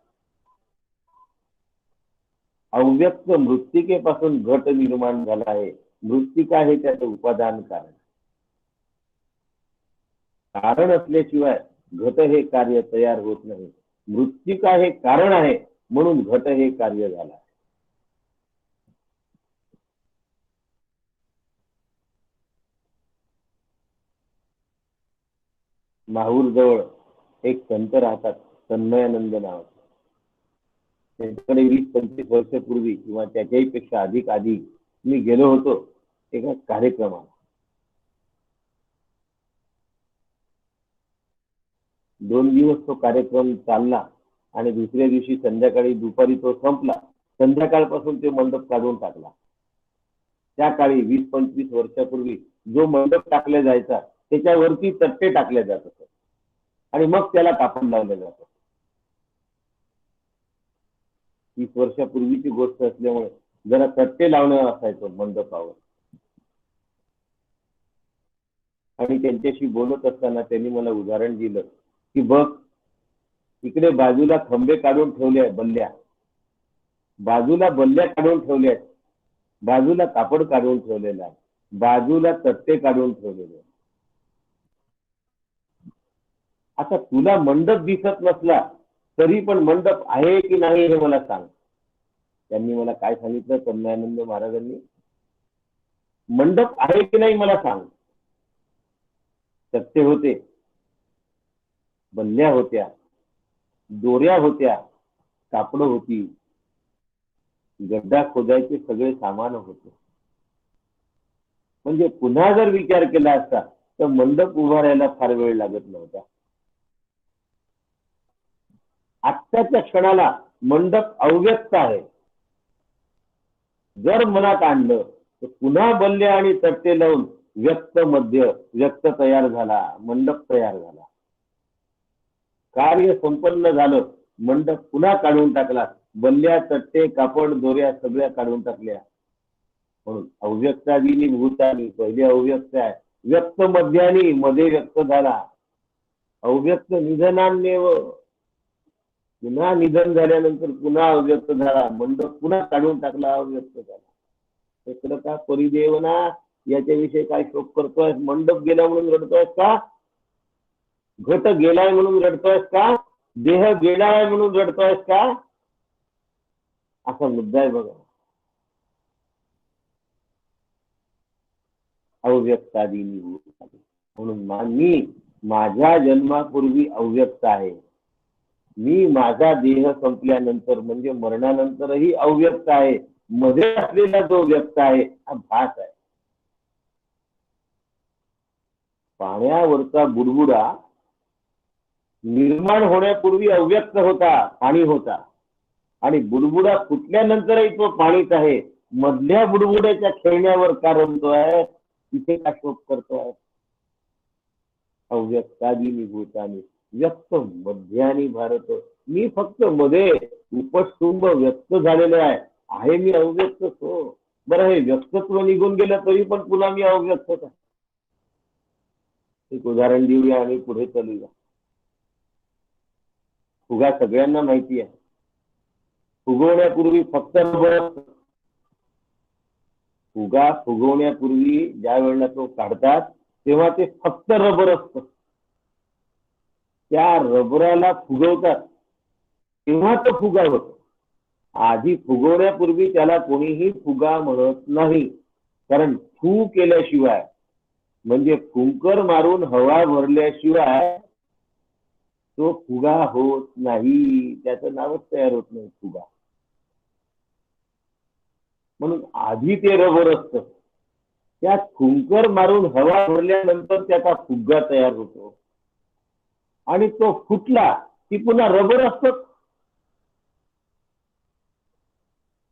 अव्यक्त मृत्तिकेपासून घट निर्माण झाला आहे. मृत्तिका हे त्याचं उपादान कारण. कारण असल्याशिवाय घट हे कार्य तयार होत नाही. मृत्तिका हे कारण आहे म्हणून घट हे कार्य झाला. माहूर जवळ एक संत राहतात, तन्मयानंद नावाचे. त्यांच्याकडे 20-25 वर्षापूर्वी किंवा त्याच्याही पेक्षा अधिक आधी मी गेलो होतो एका कार्यक्रमाला. 2 दिवस तो कार्यक्रम चालला आणि दुसऱ्या दिवशी संध्याकाळी दुपारी तो संपला. संध्याकाळपासून ते मंडप काढून टाकला. त्या काळी 20-25 वर्षापूर्वी जो मंडप टाकला जायचा त्याच्यावरती तट्टे टाकले जात असत आणि मग त्याला कापड लावलं जातं. 30 वर्षापूर्वीची गोष्ट असल्यामुळे जरा तट्टे लावणं असायचं मंडपावर. आणि त्यांच्याशी बोलत असताना त्यांनी मला उदाहरण दिलं की बघ, इकडे बाजूला खंबे काढून ठेवले आहे, बल्ल्या बाजूला बल्ल्या काढून ठेवल्या आहेत, बाजूला कापड काढून ठेवलेलं आहे, बाजूला तट्टे काढून ठेवलेले. आता तुला मंडप दिसत नसला तरी पण मंडप आहे की नाही हे मला सांग. त्यांनी मला काय सांगितलं, तन्मयानंद महाराजांनी, मंडप आहे की नाही मला सांग. तट्टे होते, बल्ल्या होत्या, दोऱ्या होत्या, कापड होती, गड्डा खोदायचे सगळे सामान होते. म्हणजे पुन्हा जर विचार केला असता तर मंडप उभारायला फार वेळ लागत नव्हता. आत्ताच्या क्षणाला मंडप अव्यक्त आहे. जर मनात आणलं तर पुन्हा बल्ले आणि तट्टे लावून व्यक्त तयार झाला, मंडप तयार झाला. कार्य संपन्न झालं, मंडप पुन्हा काढून टाकला, बल्ल्या तट्टे कापड दोऱ्या सगळ्या काढून टाकल्या. म्हणून अव्यक्तादीनी भूतानी, पहिले अव्यक्त आहे, व्यक्त मध्यानी, मध्ये व्यक्त झाला. अव्यक्त निधनान्यव, पुन्हा निधन झाल्यानंतर पुन्हा अव्यक्त झाला, मंडप पुन्हा काढून टाकला, अव्यक्त झाला. इकडं का परिदेवना, याच्याविषयी काय शोक करतोय? मंडप गेला म्हणून रडतोयस का? घट गेलाय म्हणून रडतोयस का? देह गेलाय म्हणून रडतोयस का? असा मुद्दा आहे बघा. अव्यक्तादीनी भूतानी, म्हणून मी माझ्या जन्मापूर्वी अव्यक्त आहे. मी माझा देह संपल्यानंतर म्हणजे मरणानंतरही अव्यक्त आहे. मध्ये असलेला जो व्यक्त आहे हा भास आहे. पाण्यावरचा बुडबुडा निर्माण होण्यापूर्वी अव्यक्त होता, पाणी होता, आणि बुडबुडा फुटल्यानंतरही तो पाणीच आहे. मधल्या बुडबुड्याच्या खेळण्यावर का रमतोय? तिथे का शोक करतोय? अव्यक्तादीनी भूतानी व्यक्त मध्यानी भारत, मी फक्त मध्ये उपस्तुंभ व्यक्त झालेलो आहे मी अव्यक्तच हो. बरं, हे व्यक्तत्व निघून गेलं तरी पण पुन्हा मी अव्यक्तच आहे. एक उदाहरण देऊया आणि पुढे चालूया. फुगा सगळ्यांना माहिती आहे. फुगवण्यापूर्वी फक्त रबर असतं. फुगा फुगवण्यापूर्वी ज्या वेळेला तो काढतात तेव्हा ते फक्त रबर असतं. त्या रबराला फुगवतात तेव्हा तो फुगा होतो. आधी फुगवण्यापूर्वी त्याला कोणीही फुगा म्हणत नाही, कारण फू केल्याशिवाय म्हणजे फुंकर मारून हवा भरल्याशिवाय तो फुगा होत नाही. त्याचं नावच तयार होत नाही, फुगा. म्हणून आधी ते रबर असतं, त्यात फुंकर मारून हवा भरल्यानंतर त्याचा फुगा तयार होतो आणि तो फुटला की पुन्हा रबर असतं.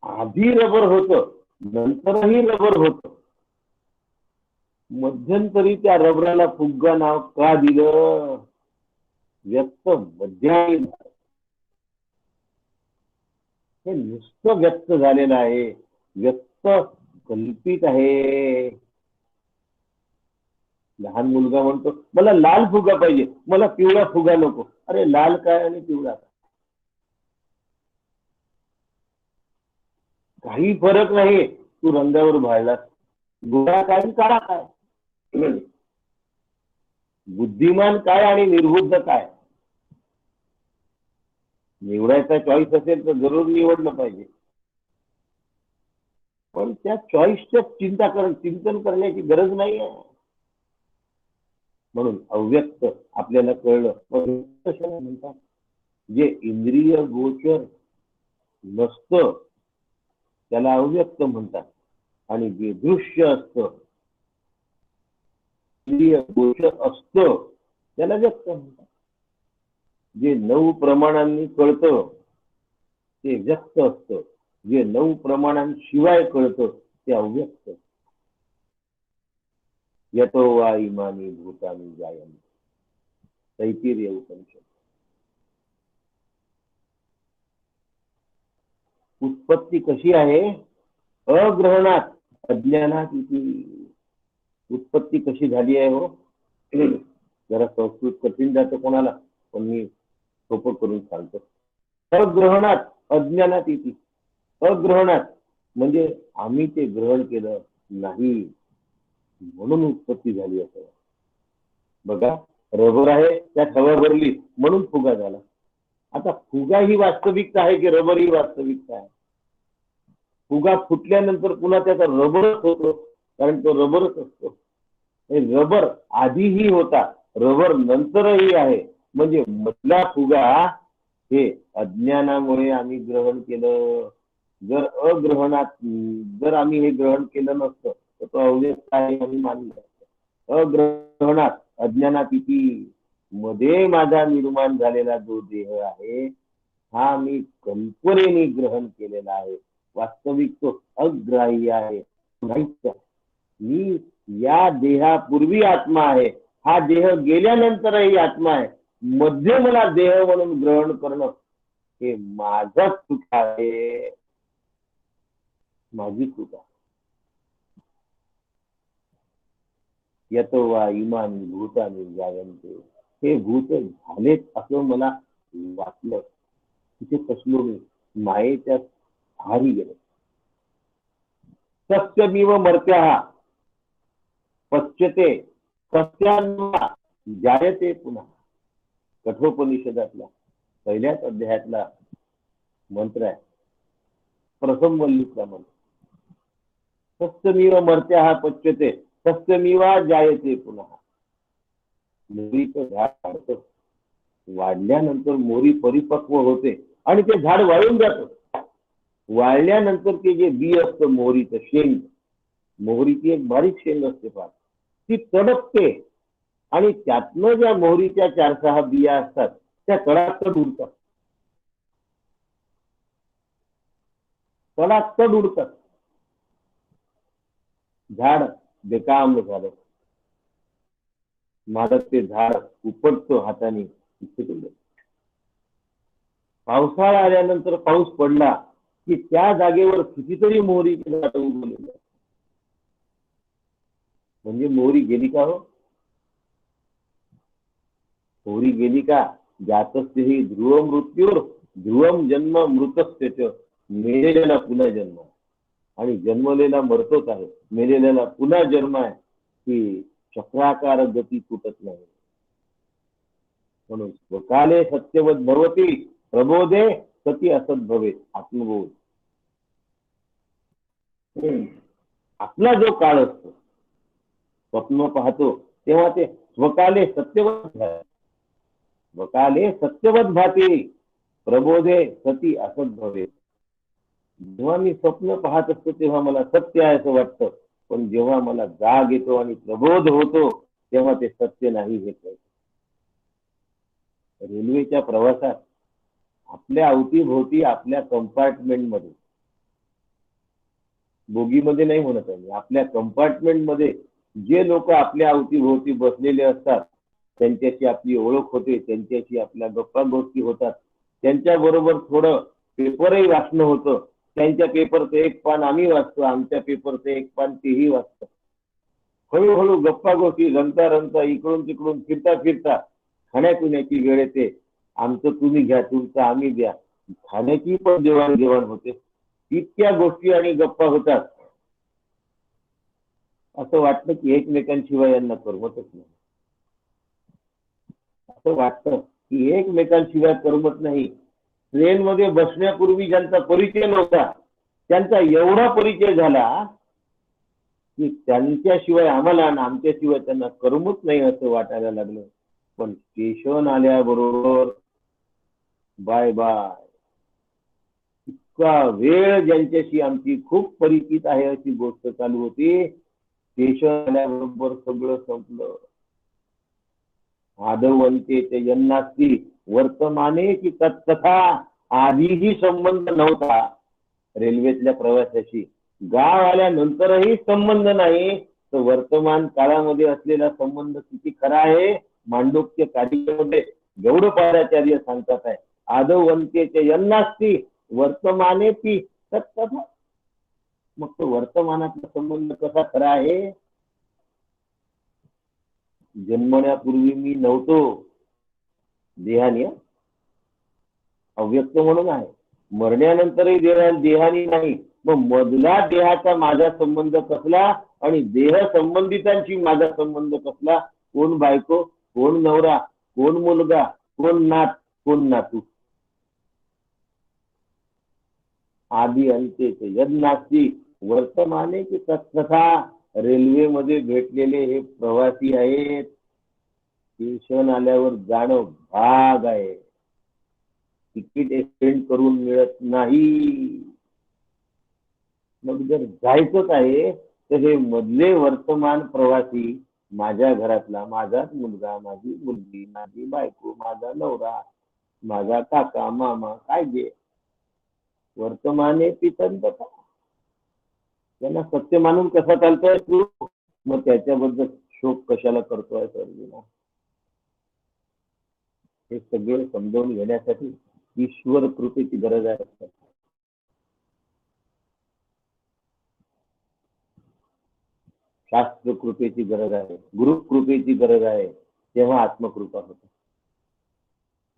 आधी रबर होतं, नंतरही रबर होतं. मध्यंतरी त्या रबराला फुगा नाव का दिलं? व्यक्त मध्यानी. हे नुसतं व्यक्त झालेलं आहे, व्यक्त कल्पित आहे. लहान मुलगा म्हणतो मला लाल फुगा पाहिजे, मला पिवळा फुगा नको. अरे लाल काय आणि पिवळा काय, काही फरक नाही. तू रंगावर भाळलास, गोरा काय आणि काळा काय, बुद्धिमान काय आणि निर्बुद्ध काय. निवडायचा चॉईस असेल तर जरूर निवडलं पाहिजे, पण त्या चॉईसच्या चिंतन करण्याची गरज नाही आहे. म्हणून अव्यक्त आपल्याला कळलं. कशाला म्हणतात, जे इंद्रिय गोचर नसतं त्याला अव्यक्त म्हणतात, आणि जे दृश्य असतं, इंद्रिय गोचर असतं, त्याला व्यक्त म्हणतात. जे 9 प्रमाणांनी कळतं ते व्यक्त असतं, जे 9 प्रमाणांशिवाय कळतं ते अव्यक्त. यतो वा इमानी भूतानी जायन्ते, तैत्तिरीय उपनिषद. उत्पत्ती कशी आहे, अग्रहणात अज्ञानात इति. उत्पत्ती कशी झाली आहे हो. जरा संस्कृत कठीण जातं कोणाला, पण मी सोपं करून सांगतो. अग्रहणात अज्ञानात इति. अग्रहणात म्हणजे आम्ही ते ग्रहण केलं नाही म्हणून उत्पत्ती झाली. असं बघा, रबर आहे त्यात हवा भरली म्हणून फुगा झाला. आता फुगा ही वास्तविकता आहे की रबर ही वास्तविकता आहे. फुगा फुटल्यानंतर पुन्हा त्याचा रबरच होतो, कारण तो रबरच असतो. रबर आधीही होता, रबर नंतरही आहे. म्हणजे मधला फुगा हे अज्ञानामुळे आम्ही ग्रहण केलं. जर अग्रहणात जर आम्ही हे ग्रहण केलं नसतं तर तो अव्यक्त आहे आम्ही मानलं. अग्रहणात अज्ञानात इति, मध्ये माझा निर्माण झालेला जो देह आहे हा मी कल्पनेने ग्रहण केलेला आहे. वास्तविक तो अग्राह्य आहे. माहित मी या देहापूर्वी आत्मा आहे, हा देह गेल्यानंतरही आत्मा आहे. मध्ये मला देह म्हणून ग्रहण करणं हे माझं चूक आहे, माझी चूक आहे. यतो वा इमानी भूतानी जायन्ते, हे भूत झालेत असं मला वाटलं. तिथे कसलो मी मायेच्या आहारी गेलो. सत्यमिव मर्त्याः पच्यते सत्यान्वा जायते पुन्हा. कठोपनिषदातला पहिल्याच अध्यायातला मंत्र आहे, प्रथम वल्लीतला मंत्र. सत्यमिव मर्त्याः पच्यते सत्यमिवा जायते पुन्हा. मोरीचं झाड वाढल्यानंतर मोरी परिपक्व होते आणि ते झाड वाळून जातं. वाळल्यानंतर ते जे बी असतं मोहरीचं शेंग, मोहरीची एक बारीक शेंग असते फार, ती तडकते आणि त्यातनं ज्या मोहरीच्या 4-6 बिया असतात त्या तडाकतड उडतात. तडाकतड उडतात. झाड बेकाम झालं. माझं ते झाड उपटतो हाताने. पावसाळा आल्यानंतर पाऊस पडला की त्या जागेवर कितीतरी मोहरीची झाडं उगवली. म्हणजे मोहरी गेली का हो. मोहरी गेली का. जातस्तेही ध्रुव मृत्यूर ध्रुवम जन्म मृतस्तेच, मेलेल्याला पुन्हा जन्म. आणि जन्मलेला मरतोच आहे, मेलेल्याला पुन्हा जन्म आहे. ही चक्राकार गती तुटत नाही. म्हणून स्वकाले सत्यवत भवती प्रबोधे सती असत भवे. आत्मबोध आपला जो काळ असतो, स्वप्न पाहतो तेव्हा ते स्वकाले सत्यवत भाती. स्वकाले सत्यवत भाती प्रबोधे सती असत भवे. जेव्हा मी स्वप्न पाहत असतो तेव्हा मला सत्य आहे असं वाटतं, पण जेव्हा मला जाग येतो आणि प्रबोध होतो तेव्हा ते सत्य नाही हे कळतं. रेल्वेच्या प्रवासात आपल्या अवतीभोवती आपल्या कंपार्टमेंटमध्ये, बोगीमध्ये नाही म्हणत आहे, आपल्या कंपार्टमेंटमध्ये जे लोक आपल्या अवतीभोवती बसलेले असतात त्यांच्याशी आपली ओळख होते, त्यांच्याशी आपल्या गप्पा गोष्टी होतात. त्यांच्याबरोबर थोडं पेपरही वाचणं होतं. त्यांच्या पेपरचं एक पान आम्ही वाचतो, आमच्या पेपरचं एक पान तेही वाचतं. हळूहळू गप्पा गोष्टी रंगता रंगता इकडून तिकडून फिरता फिरता खाण्यापिण्याची वेळ येते. आमचं तुम्ही घ्या, तुमचं आम्ही द्या. खाण्याची पण देवाणघेवाण होते. इतक्या गोष्टी आणि गप्पा होतात, असं वाटतं की एकमेकांशिवाय यांना करमतच नाही. असं वाटतं की एकमेकांशिवाय करमत नाही. ट्रेनमध्ये बसण्यापूर्वी ज्यांचा परिचय नव्हता, त्यांचा एवढा परिचय झाला की त्यांच्याशिवाय आम्हाला आणि आमच्याशिवाय त्यांना करमत नाही असं वाटायला लागलं. पण स्टेशन आल्याबरोबर बाय बाय. इतका वेळ ज्यांच्याशी आमची खूप परिचित आहे अशी गोष्ट चालू होती, स्टेशन आल्याबरोबर सगळं संपलं. आदवंते यन्नास्ती वर्तमाने की तत्कथा. आधीही संबंध नव्हता रेल्वेतल्या प्रवासाशी, गाव आल्यानंतरही संबंध नाही, तर वर्तमान काळामध्ये असलेला संबंध किती खरा आहे. मांडोक्य कार्यामध्ये गौडपादाचार्य सांगतात आहे, आदवंते यन्नास्ती वर्तमाने पी तत्कथा. मग तो वर्तमानातला संबंध कसा खरा आहे. जन्मण्यापूर्वी मी नव्हतो देहाने, अव्यक्त म्हणून आहे. मरण्यानंतरही देहाने नाही. मग मधला देहाचा माझा संबंध कसला आणि देह संबंधितांशी माझा संबंध कसला. कोण बायको, कोण नवरा, कोण मुलगा, कोण नात, कोण नातू. आधी अंते यज्ञास्ती वर्तमाने की तत्कथा. रेल्वेमध्ये भेटलेले हे प्रवासी आहेत, स्टेशन आल्यावर जाणं भाग आहे. तिकीट एक्सचेंज करून मिळत नाही. मग जर जायचंच आहे तर हे मधले वर्तमान प्रवासी, माझ्या घरातला माझाच मुलगा, माझी मुलगी, माझी बायको, माझा नवरा, माझा काका मामा, काय जे वर्तमाने पितंतता. त्यांना सत्य मानून कसा चालतोय तू. मग त्याच्याबद्दल शोक कशाला करतोय अर्जुना. हे सगळे समजावून घेण्यासाठी ईश्वर कृपेची गरज आहे. शास्त्र कृपेची गरज आहे, गुरु कृपेची गरज आहे. तेव्हा आत्मकृपा होते.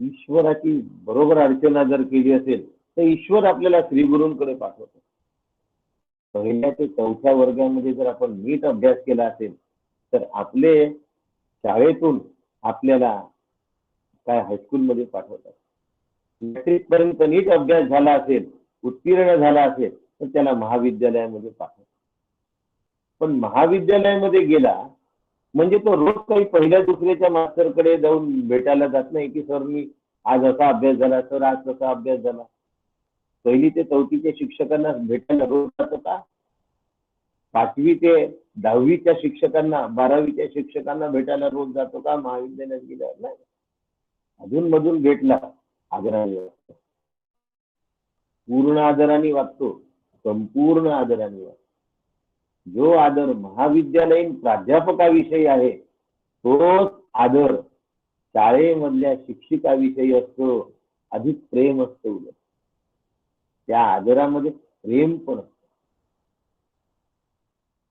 ईश्वराची बरोबर अर्चना जर केली असेल तर ईश्वर आपल्याला श्रीगुरूंकडे पाठवतो. पहिल्या ते 4थ्या वर्गामध्ये जर आपण नीट अभ्यास केला असेल तर आपले शाळेतून आपल्याला काय हायस्कूलमध्ये पाठवतात. मॅट्रिक पर्यंत नीट अभ्यास झाला असेल, उत्तीर्ण झाला असेल तर त्याला महाविद्यालयामध्ये पाठवतात. पण महाविद्यालयामध्ये गेला म्हणजे तो रोज काही पहिल्या दुसऱ्याच्या मास्तरकडे जाऊन भेटायला जात नाही की सर मी आज असा अभ्यास झाला, सर आज कसा अभ्यास झाला. पहिली ते 4थीच्या शिक्षकांना भेटायला रोज जातो का. 5वी ते 10वीच्या शिक्षकांना, 12वीच्या शिक्षकांना भेटायला रोज जातो का महाविद्यालयात गेल्यावर. नाही, अधून मधून भेटला आदराने वागतो, पूर्ण आदराने वागतो, संपूर्ण आदराने वागतो. जो आदर महाविद्यालयीन प्राध्यापकाविषयी आहे तोच आदर शाळेमधल्या शिक्षिकाविषयी असतो. अधिक प्रेम असतं. उलट त्या आदरामध्ये प्रेम पण असतं.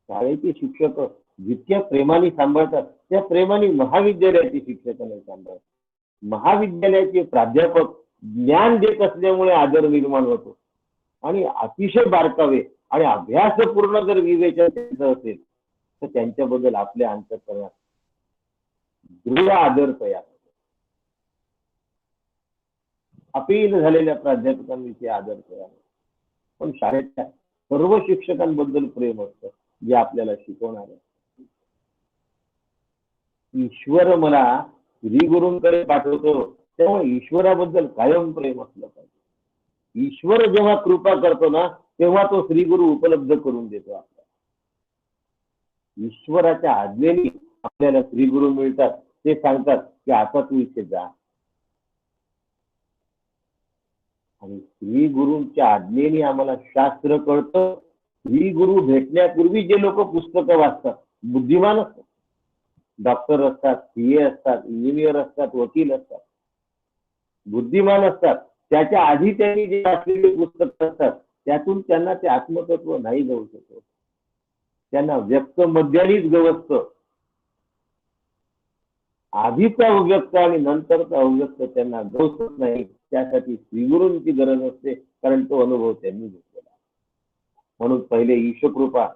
शाळेचे शिक्षक जितक्या प्रेमाने सांभाळतात त्या प्रेमाने महाविद्यालयाचे शिक्षक नाही सांभाळतात. महाविद्यालयाचे प्राध्यापक ज्ञान देत असल्यामुळे आदर निर्माण होतो. आणि अतिशय बारकावे आणि अभ्यासपूर्ण जर विवेचन त्यांचं असेल तर त्यांच्याबद्दल आपल्या अंतःकरणात दृढ आदर तयार होतो. अपील झालेल्या प्राध्यापकांविषयी आदर तयार होतो. पण शाळेच्या सर्व शिक्षकांबद्दल प्रेम असतं जे आपल्याला शिकवणार आहे. ईश्वर मला श्रीगुरूंकडे पाठवतो तेव्हा ईश्वराबद्दल कायम प्रेम असलं पाहिजे. ईश्वर जेव्हा कृपा करतो ना तेव्हा तो श्रीगुरु उपलब्ध करून देतो आपल्याला. ईश्वराच्या आज्ञेने आपल्याला श्रीगुरु मिळतात. ते सांगतात की आता तू इथे जा. आणि श्रीगुरूंच्या आज्ञेने आम्हाला शास्त्र कळतं. श्रीगुरु भेटण्यापूर्वी जे लोक पुस्तकं वाचतात बुद्धिमान असतात, डॉक्टर असतात, सीए असतात, इंजिनियर असतात, वकील असतात, बुद्धिमान असतात. त्याच्या आधी त्यांनी जे वाचलेली पुस्तकं असतात त्यातून त्यांना ते आत्मतत्व नाही जाऊ शकत. त्यांना व्यक्त मध्यानीच गवसतं. आधीचा अव्यक्त आणि नंतरचा अव्यक्त त्यांना गवसत नाही. त्यासाठी श्रीगुरूंची गरज असते, कारण तो अनुभव त्यांनी घेतलेला. म्हणून पहिले ईशकृपा,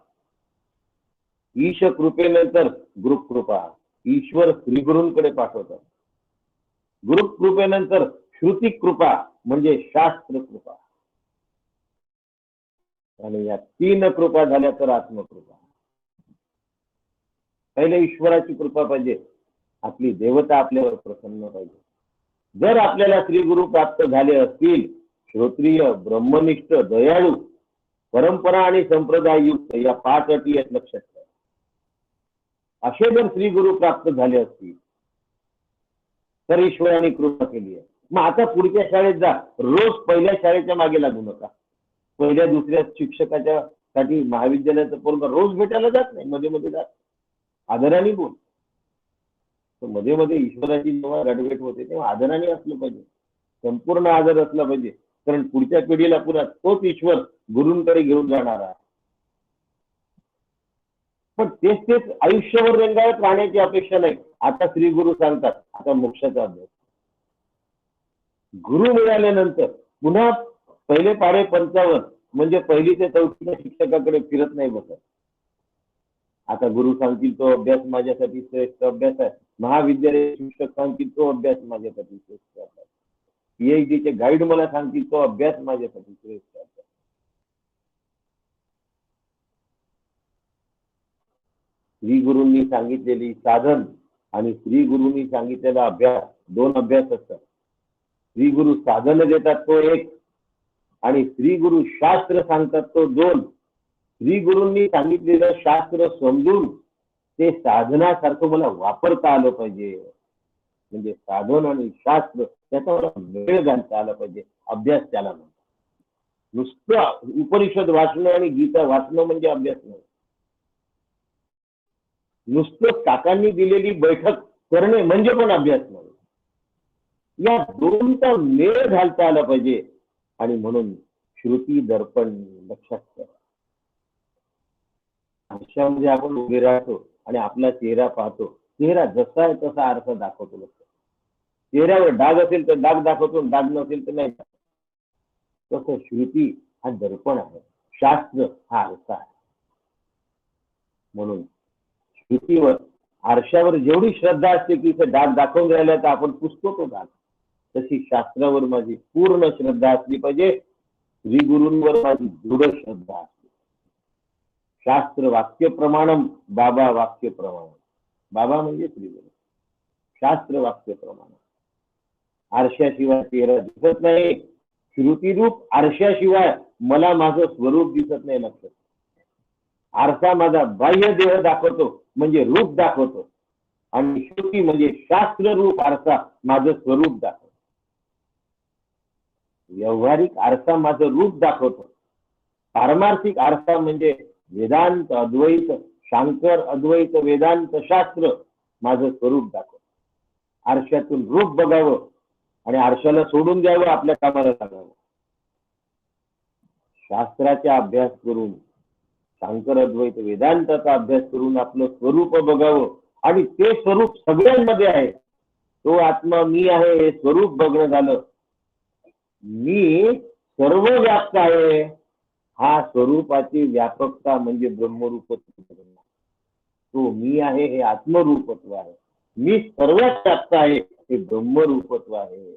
ईशकृपेनंतर गुरुकृपा. ईश्वर श्रीगुरूंकडे पाठवतात. गुरुकृपेनंतर श्रुती कृपा म्हणजे शास्त्र कृपा. आणि या 3 कृपा झाल्या तर आत्मकृपा. पहिले ईश्वराची कृपा पाहिजे, आपली देवता आपल्यावर प्रसन्न पाहिजे. जर आपल्याला श्रीगुरु प्राप्त झाले असतील, श्रोत्रिय, ब्रह्मनिष्ठ, दयाळू, परंपरा आणि संप्रदाय युक्त या 5 अटी आहेत लक्षात ठेवा. असे जर श्रीगुरु प्राप्त झाले असतील तर ईश्वराने कृपा केली आहे. मग आता पुढच्या शाळेत जा, रोज पहिल्या शाळेच्या मागे लागू नका. पहिल्या दुसऱ्या शिक्षकाच्या साठी महाविद्यालयाचं पोरगा रोज भेटायला जात नाही, मध्ये मध्ये जात. आदराने बोल. मध्ये मध्ये ईश्वराची जेव्हा गाठभेट होते तेव्हा आदराने असलं पाहिजे, संपूर्ण आदर असला पाहिजे. कारण पुढच्या पिढीला पुन्हा तोच ईश्वर गुरूंकडे घेऊन जाणार आहे. पण तेच आयुष्यभर रेंगाळत राहण्याची अपेक्षा नाही. आता श्री गुरु सांगतात आता मोक्षाचा अभ्यास. गुरु मिळाल्यानंतर पुन्हा पहिले पाढे 55 म्हणजे 1ली ते 4थीच्या शिक्षकाकडे फिरत नाही बसत. आता गुरु सांगतील तो अभ्यास माझ्यासाठी श्रेष्ठ अभ्यास आहे. महाविद्यालय शिक्षक सांगतील तो अभ्यास माझ्यासाठी श्रेष्ठ अभ्यास. पीएचडीचे गाईड मला सांगतील तो अभ्यास माझ्यासाठी श्रेष्ठ अभ्यास. श्री गुरूंनी सांगितलेली साधन आणि श्री गुरूंनी सांगितलेला अभ्यास 2 अभ्यास असतात. श्री गुरु साधन देतात तो 1 आणि श्री गुरु शास्त्र सांगतात तो 2. श्री गुरूंनी सांगितलेलं शास्त्र समजून ते साधनासारखं मला वापरता आलं पाहिजे. म्हणजे साधन आणि शास्त्र त्याचा मला मेळ घालता आला पाहिजे. अभ्यास त्याला म्हणतात. नुसतं उपनिषद वाचणं आणि गीता वाचणं म्हणजे अभ्यास नाही. नुसतं काकांनी दिलेली बैठक करणे म्हणजे पण अभ्यास नाही. या 2चा मेळ घालता आला पाहिजे. आणि म्हणून श्रुती दर्पण लक्षात ठेवा. आरशामध्ये आपण उभे राहतो आणि आपला चेहरा पाहतो. चेहरा जसा आहे तसा आरसा दाखवतो. लक्षात. चेहऱ्यावर डाग असेल तर डाग दाखवतो, डाग नसेल तर नाही. तसं श्रुती हा दर्पण आहे, शास्त्र हा आरसा आहे. म्हणून श्रुतीवर आरशावर जेवढी श्रद्धा असते की इथे डाग दाखवून राहिला तर आपण पुसतो तो डाग, तशी शास्त्रावर माझी पूर्ण श्रद्धा असली पाहिजे. श्री गुरूंवर माझी दृढ श्रद्धा असते. शास्त्र वाक्य प्रमाणम, बाबा वाक्य प्रमाणम. बाबा म्हणजे श्री गुरु. शास्त्र वाक्य प्रमाणम. आरशाशिवाय चेहरा दिसत नाही. श्रुतीरूप आरशाशिवाय मला माझं स्वरूप दिसत नाही. लक्षात. आरसा माझा बाह्य देह दाखवतो म्हणजे रूप दाखवतो आणि श्रुती म्हणजे शास्त्र रूप आरसा माझं स्वरूप दाखवतो. व्यवहारिक आरसा माझं रूप दाखवतो. पारमार्थिक आरसा म्हणजे वेदांत, अद्वैत, शांकर, अद्वैत, वेदांत, शास्त्र माझं स्वरूप दाखवतो. आरशातून रूप बघावं आणि आरशाला सोडून द्यावं, आपल्या कामाला लागावं. शास्त्राचा अभ्यास करून, शांकर, अद्वैत, वेदांताचा अभ्यास करून आपलं स्वरूप बघावं आणि ते स्वरूप सगळ्यांमध्ये आहे. तो आत्मा मी आहे हे स्वरूप बघणं झालं. मी सर्व व्याप्त आहे हा स्वरूपाची व्यापकता म्हणजे ब्रह्मरूपत्व. तो मी आहे हे आत्मरूपत्व आहे. मी सर्वात व्याप्त आहे हे ब्रह्मरूपत्व आहे.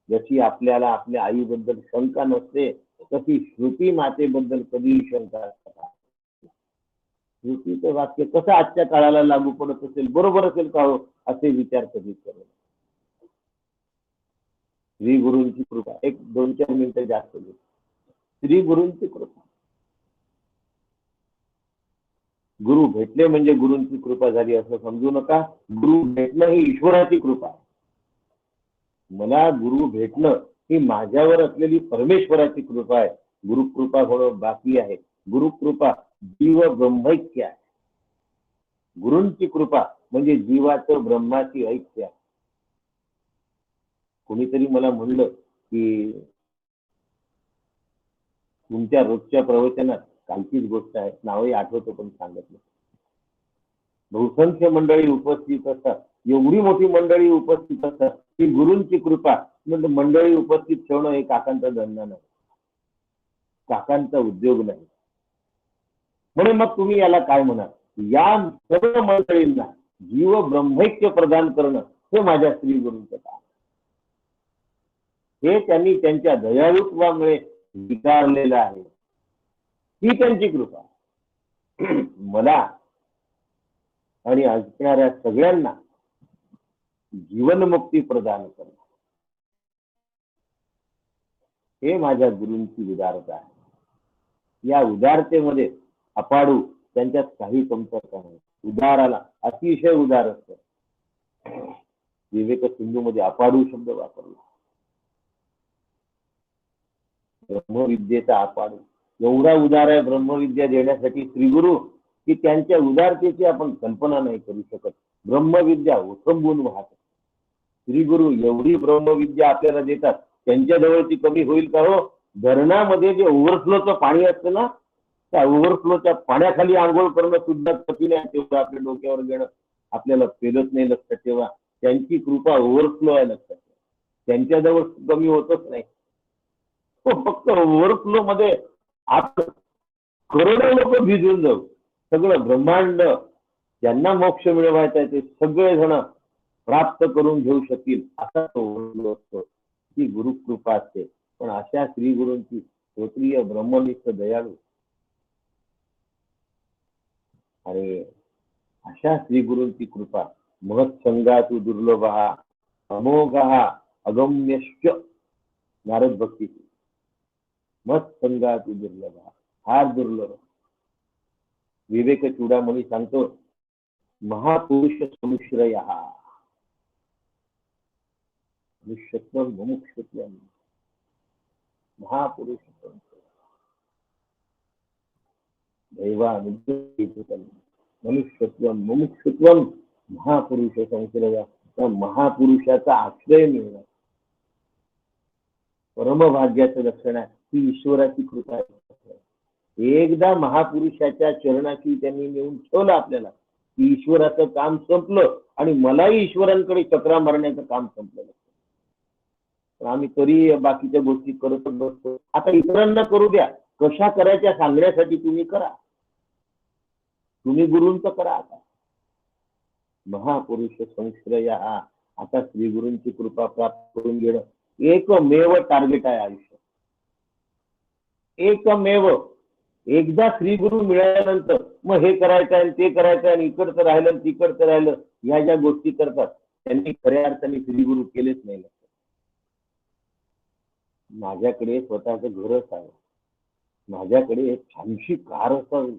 जशी आपल्याला आपल्या आईबद्दल शंका नसते तशी श्रुती मातेबद्दल कधीही शंका असतात. श्रुतीचं वाक्य कसं आजच्या काळाला लागू पडत असेल, बरोबर असेल का हो, असे विचार कधीच करू. श्री गुरूंची कृपा. 1-2-4 मिनिटं जास्त घेऊ. श्री गुरूंची कृपा. गुरु भेटले म्हणजे गुरूंची कृपा झाली असं समजू नका. गुरु भेटणं ही ईश्वराची कृपा. मला गुरु भेटणं ही माझ्यावर असलेली परमेश्वराची कृपा आहे. गुरुकृपा होणं बाकी आहे. गुरुकृपा जीव ब्रह्मैक्य आहे. गुरूंची कृपा म्हणजे जीवाचं ब्रह्माची ऐक्य आहे. कोणीतरी मला म्हणलं की तुमच्या रोजच्या प्रवचनात कालचीच गोष्ट आहे, नावही आठवतो पण सांगत नाही, बहुसंख्य मंडळी उपस्थित असतात, एवढी मोठी मंडळी उपस्थित असतात की गुरूंची कृपा, म्हणजे मंडळी उपस्थित ठेवणं हे काकांचा धंदा नाही, काकांचा उद्योग नाही. म्हणून मग तुम्ही याला काय म्हणा, या सर्व मंडळींना जीव ब्रह्मैक्य प्रदान करणं हे माझ्या श्री गुरूंचं काम, हे त्यांनी त्यांच्या दयाळुत्वामुळे स्वीकारलेलं आहे. ही त्यांची कृपा. मला आणि ऐकणाऱ्या सगळ्यांना जीवनमुक्ती प्रदान करणं हे माझ्या गुरूंची उदारता आहे. या उदारतेमध्ये अपाडू त्यांच्यात काही कमतरता नाही. उदाराला अतिशय उदार असतं. विवेक सिंधू मध्ये अपाडू शब्द वापरला. ब्रह्मविद्येचा अपाडू एवढा उदार आहे ब्रह्मविद्या देण्यासाठी श्रीगुरु की त्यांच्या उदारतेची आपण कल्पना नाही करू शकत. ब्रह्मविद्या ओसंबून वाहत. श्रीगुरु एवढी ब्रह्मविद्या आपल्याला देतात, त्यांच्या जवळची कमी होईल का हो? धरणामध्ये जे ओव्हरफ्लोचं पाणी असतं ना, त्या ओव्हरफ्लोच्या पाण्याखाली आंघोळ करणं सुद्धा कठीण आहे. तेवढं आपल्या डोक्यावर घेणं आपल्याला पेलत नाही. लक्षात ठेवा, त्यांची कृपा ओव्हरफ्लो आहे. लक्षात ठेवा, त्यांच्याजवळ कमी होतच नाही. फक्त ओव्हरफ्लो मध्ये आपण करोडो लोक भिजून जाऊ. सगळं ब्रह्मांड ज्यांना मोक्ष मिळवायचा आहे ते सगळे जण प्राप्त करून घेऊ शकतील असा तो ओव्हरफ्लो असतो. ती गुरुकृपा असते. पण अशा श्री गुरूंची श्रोत्रिय ब्रह्मनिष्ठ दयाळू आणि अशा श्री गुरूंची कृपा महत्संगातु दुर्लभः अमोघः अगम्यश्च नारद भक्ती मत्संगातु दुर्लभः फार दुर्लभ. विवेक चूडामणी सांगतो महापुरुष समुश्रयः मनुष्यत्वं मुमुक्षुत्वं महापुरुष दैवानुग्रहीतं मनुष्यत्वं मुमुक्षुत्वं महापुरुष संश्रय. त्या महापुरुषाचा आश्रय मिळणं परमभाग्याचं लक्षण आहे. ती ईश्वराची कृपा आहे. एकदा महापुरुषाच्या चरणाशी त्यांनी नेऊन ठेवलं आपल्याला, ईश्वराचं काम संपलं आणि मलाही ईश्वरांकडे चक्रा मारण्याचं काम संपलं. पण आम्ही तरी बाकीच्या गोष्टी करतच बसतो. आता इतरांना करू द्या, कशा करायच्या सांगण्यासाठी तुम्ही करा, तुम्ही गुरूंचं करा. आता महापुरुष संश्रय हा आता श्री गुरूंची कृपा प्राप्त करून घेणं एकमेव टार्गेट आहे आयुष्य. एकमेव. एकदा श्री गुरु मिळाल्यानंतर मग हे करायचं आहे ते करायचं आहे, इकडचं राहिलं तिकडचं राहिलं, ह्या ज्या गोष्टी करतात त्यांनी खऱ्या अर्थाने श्री गुरु केलेच नाही. माझ्याकडे स्वतःचं घरच आहे, माझ्याकडे एक छानशी कार असावी,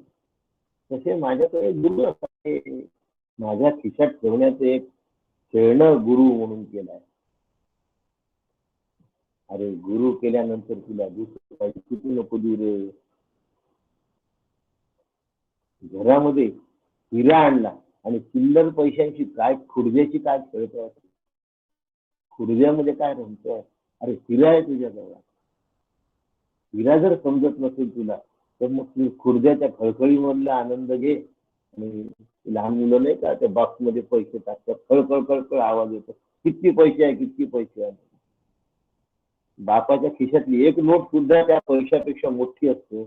तसे माझ्याकडे गुरु असावे. माझ्या खिशात ठेवण्याचं एक खेळणं गुरु म्हणून केलंय. अरे गुरु केल्यानंतर तुला दुसरं काही किती नको देऊ रे. घरामध्ये हिरा आणला आणि चिल्लर पैशांची काय खुर्द्याची काय खेळतोय, खुर्द्यामध्ये काय रमतोय. अरे हिरा आहे तुझ्याजवळ. हिरा जर समजत नसेल तुला तर मग तू खुर्द्याच्या खळखळीमधला आनंद घे. आणि लहान मुलं नाही का त्या बॉक्स मध्ये पैसे टाकतात, खळखळ खळखळ आवाज येतो, किती पैसे आहे किती पैसे आहे. बापाच्या खिशातली एक नोट सुद्धा त्या पैशापेक्षा मोठी असते.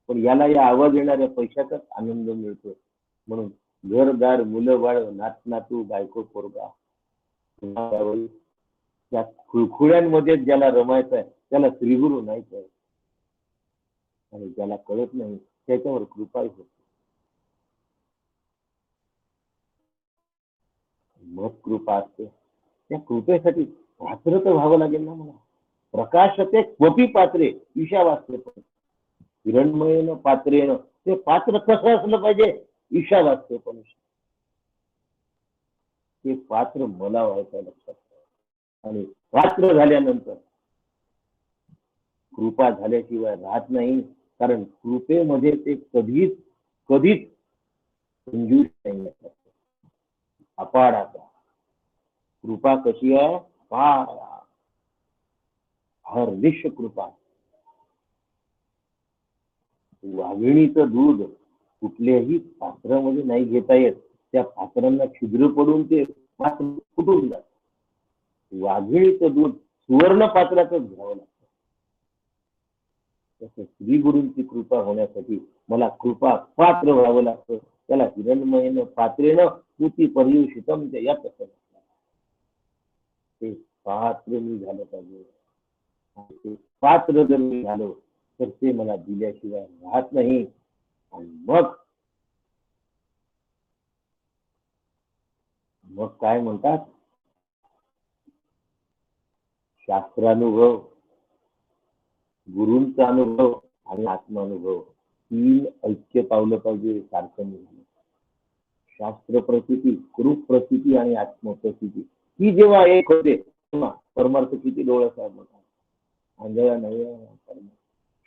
पण याला या आवाज येणाऱ्या पैशाचाच आनंद मिळतो. म्हणून घरदार मुलं बाळ नात नातू बायको पोरगा त्या खुळखुळ्यांमध्ये ज्याला रमायचं आहे त्याला श्रीगुरु नाही कळत. आणि ज्याला कळत नाही त्याच्यावर कृपाही होते. मग कृपा असते. त्या कृपेसाठी पात्र तर व्हावं लागेल ना मला. प्रकाशते क्वपि पात्रे ईशावास्ते. हिरणमयेन पात्रेन ते पात्र कसं असलं पाहिजे, ईशावास्ते पण ते पात्र मला व्हायचं लक्षात. आणि पात्र झाल्यानंतर कृपा झाल्याशिवाय राहत नाही. कारण कृपेमध्ये ते कधीच कधीच कंजूस नाही. अपार आता कृपा कशी आहे, फार हर्निश कृपा. वाघिणीचं दूध कुठल्याही पात्रामध्ये नाही घेता येत. त्या पात्रांना छिद्र पडून ते पात्र फुटून जात. वाघिणीचं दूध सुवर्ण पात्रातच घ्यावं लागतं. तसं श्री गुरूंची कृपा होण्यासाठी मला कृपा पात्र व्हावं लागतं. त्याला हिरण्मयेन पात्रेन पूती पर्युषितम या तसं ते पात्र मी झालं पाहिजे. ते पात्र जर मी झालो तर ते मला दिल्याशिवाय राहत नाही. आणि मग मग काय म्हणतात, शास्त्रानुभव, गुरूंचा अनुभव आणि आत्मानुभव, तीन ऐक्य पावलं पाहिजे सारखं निघालं. शास्त्र प्रसिद्धी, गुरु प्रसिद्धी आणि आत्मप्रसिद्धी ही जेव्हा एक होते तेव्हा परमार्थ किती डोळ्यासाहेब म्हणतात. आंधळा नाही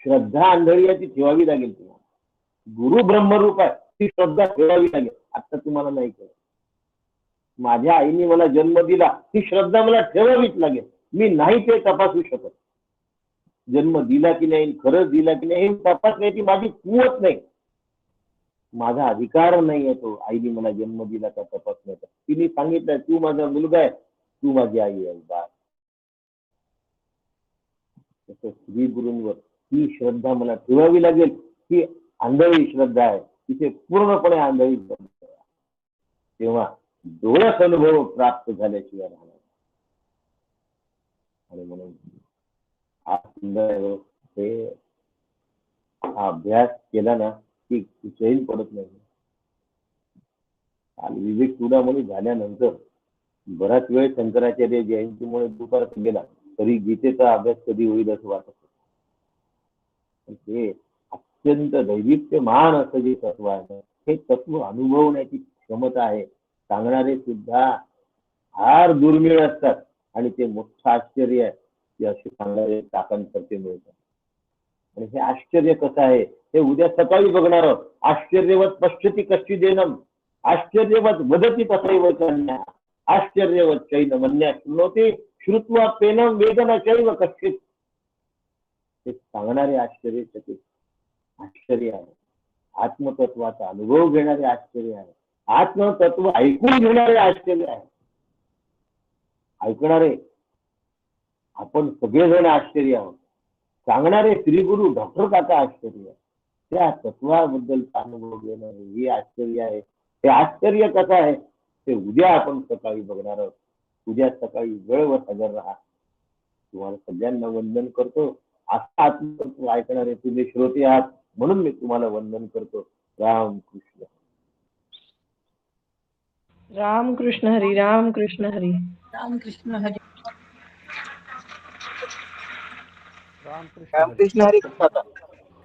श्रद्धा आंधळी ठेवावी लागेल. तुम्हाला गुरु ब्रह्मरूप आहे, ती श्रद्धा ठेवावी लागेल. आता तुम्हाला नाही कळत. माझ्या आईने मला जन्म दिला, ती श्रद्धा मला ठेवावीच लागेल. मी नाही ते तपासू शकत. जन्म दिला की नाही, खरंच दिला की नाही हे तपासण्याची माझी कुवत नाही. माझा अधिकार नाही आहे तो आईने मला जन्म दिला का तपासण्याचा. तिने सांगितलं तू माझा मुलगा आहे, तू माझी आई आहे. बा तसं श्री गुरूंवर ही श्रद्धा मला ठेवावी लागेल. ही आंधळी श्रद्धा आहे, तिथे पूर्णपणे आंधळी श्रद्धा आहे. तेव्हा डोळ्यात अनुभव प्राप्त झाल्याशिवाय राहणार. आणि म्हणून हा सुंदर हे हा अभ्यास केला ना की कुठेही पडत नाही. आणि विवेक चूडामणी झाल्यानंतर बराच वेळ शंकराचार्य जयंतीमुळे दुपार गेला तरी गीतेचा अभ्यास कधी होईल असं वाटत होतं. हे अत्यंत दैदिप्यमान असं जे तत्व आहे, हे तत्व अनुभवण्याची क्षमता आहे. सांगणारे सुद्धा फार दुर्मिळ असतात आणि ते मोठं आश्चर्य आहे की असे सांगणारे टाकांसारखे मिळतात. आणि हे आश्चर्य कसं आहे हे उद्या सकाळी बघणार आहोत. आश्चर्यवत पश्यति कश्चिदेनम आश्चर्यवत वदति तथैव कन्या आश्चर्यवत चैनमन्या शृणोति श्रुत्वा पेनम वेदन चैव कश्चित. हे सांगणारे आश्चर्यचकित आश्चर्य आहे. आत्मतत्वाचा अनुभव घेणारे आश्चर्य आहे. आत्मतत्व ऐकून घेणारे आश्चर्य आहे. ऐकणारे आपण सगळेजण आश्चर्य आहोत. सांगणारे श्रीगुरु डॉक्टर काका आश्चर्य. त्या तत्वाबद्दल अनुभव घेणं हे आश्चर्य आहे. हे आश्चर्य कसं आहे ते उद्या आपण सकाळी बघणार आहोत. उद्या सकाळी वेळेवर हजर राहा. तुम्हाला सगळ्यांना वंदन करतो. असं आत्मतत्व ऐकणारे तुम्ही श्रोते आहात म्हणून मी तुम्हाला वंदन करतो. रामकृष्ण. रामकृष्ण हरी. रामकृष्ण हरी. रामकृष्ण हरी. रामकृष्ण हरी.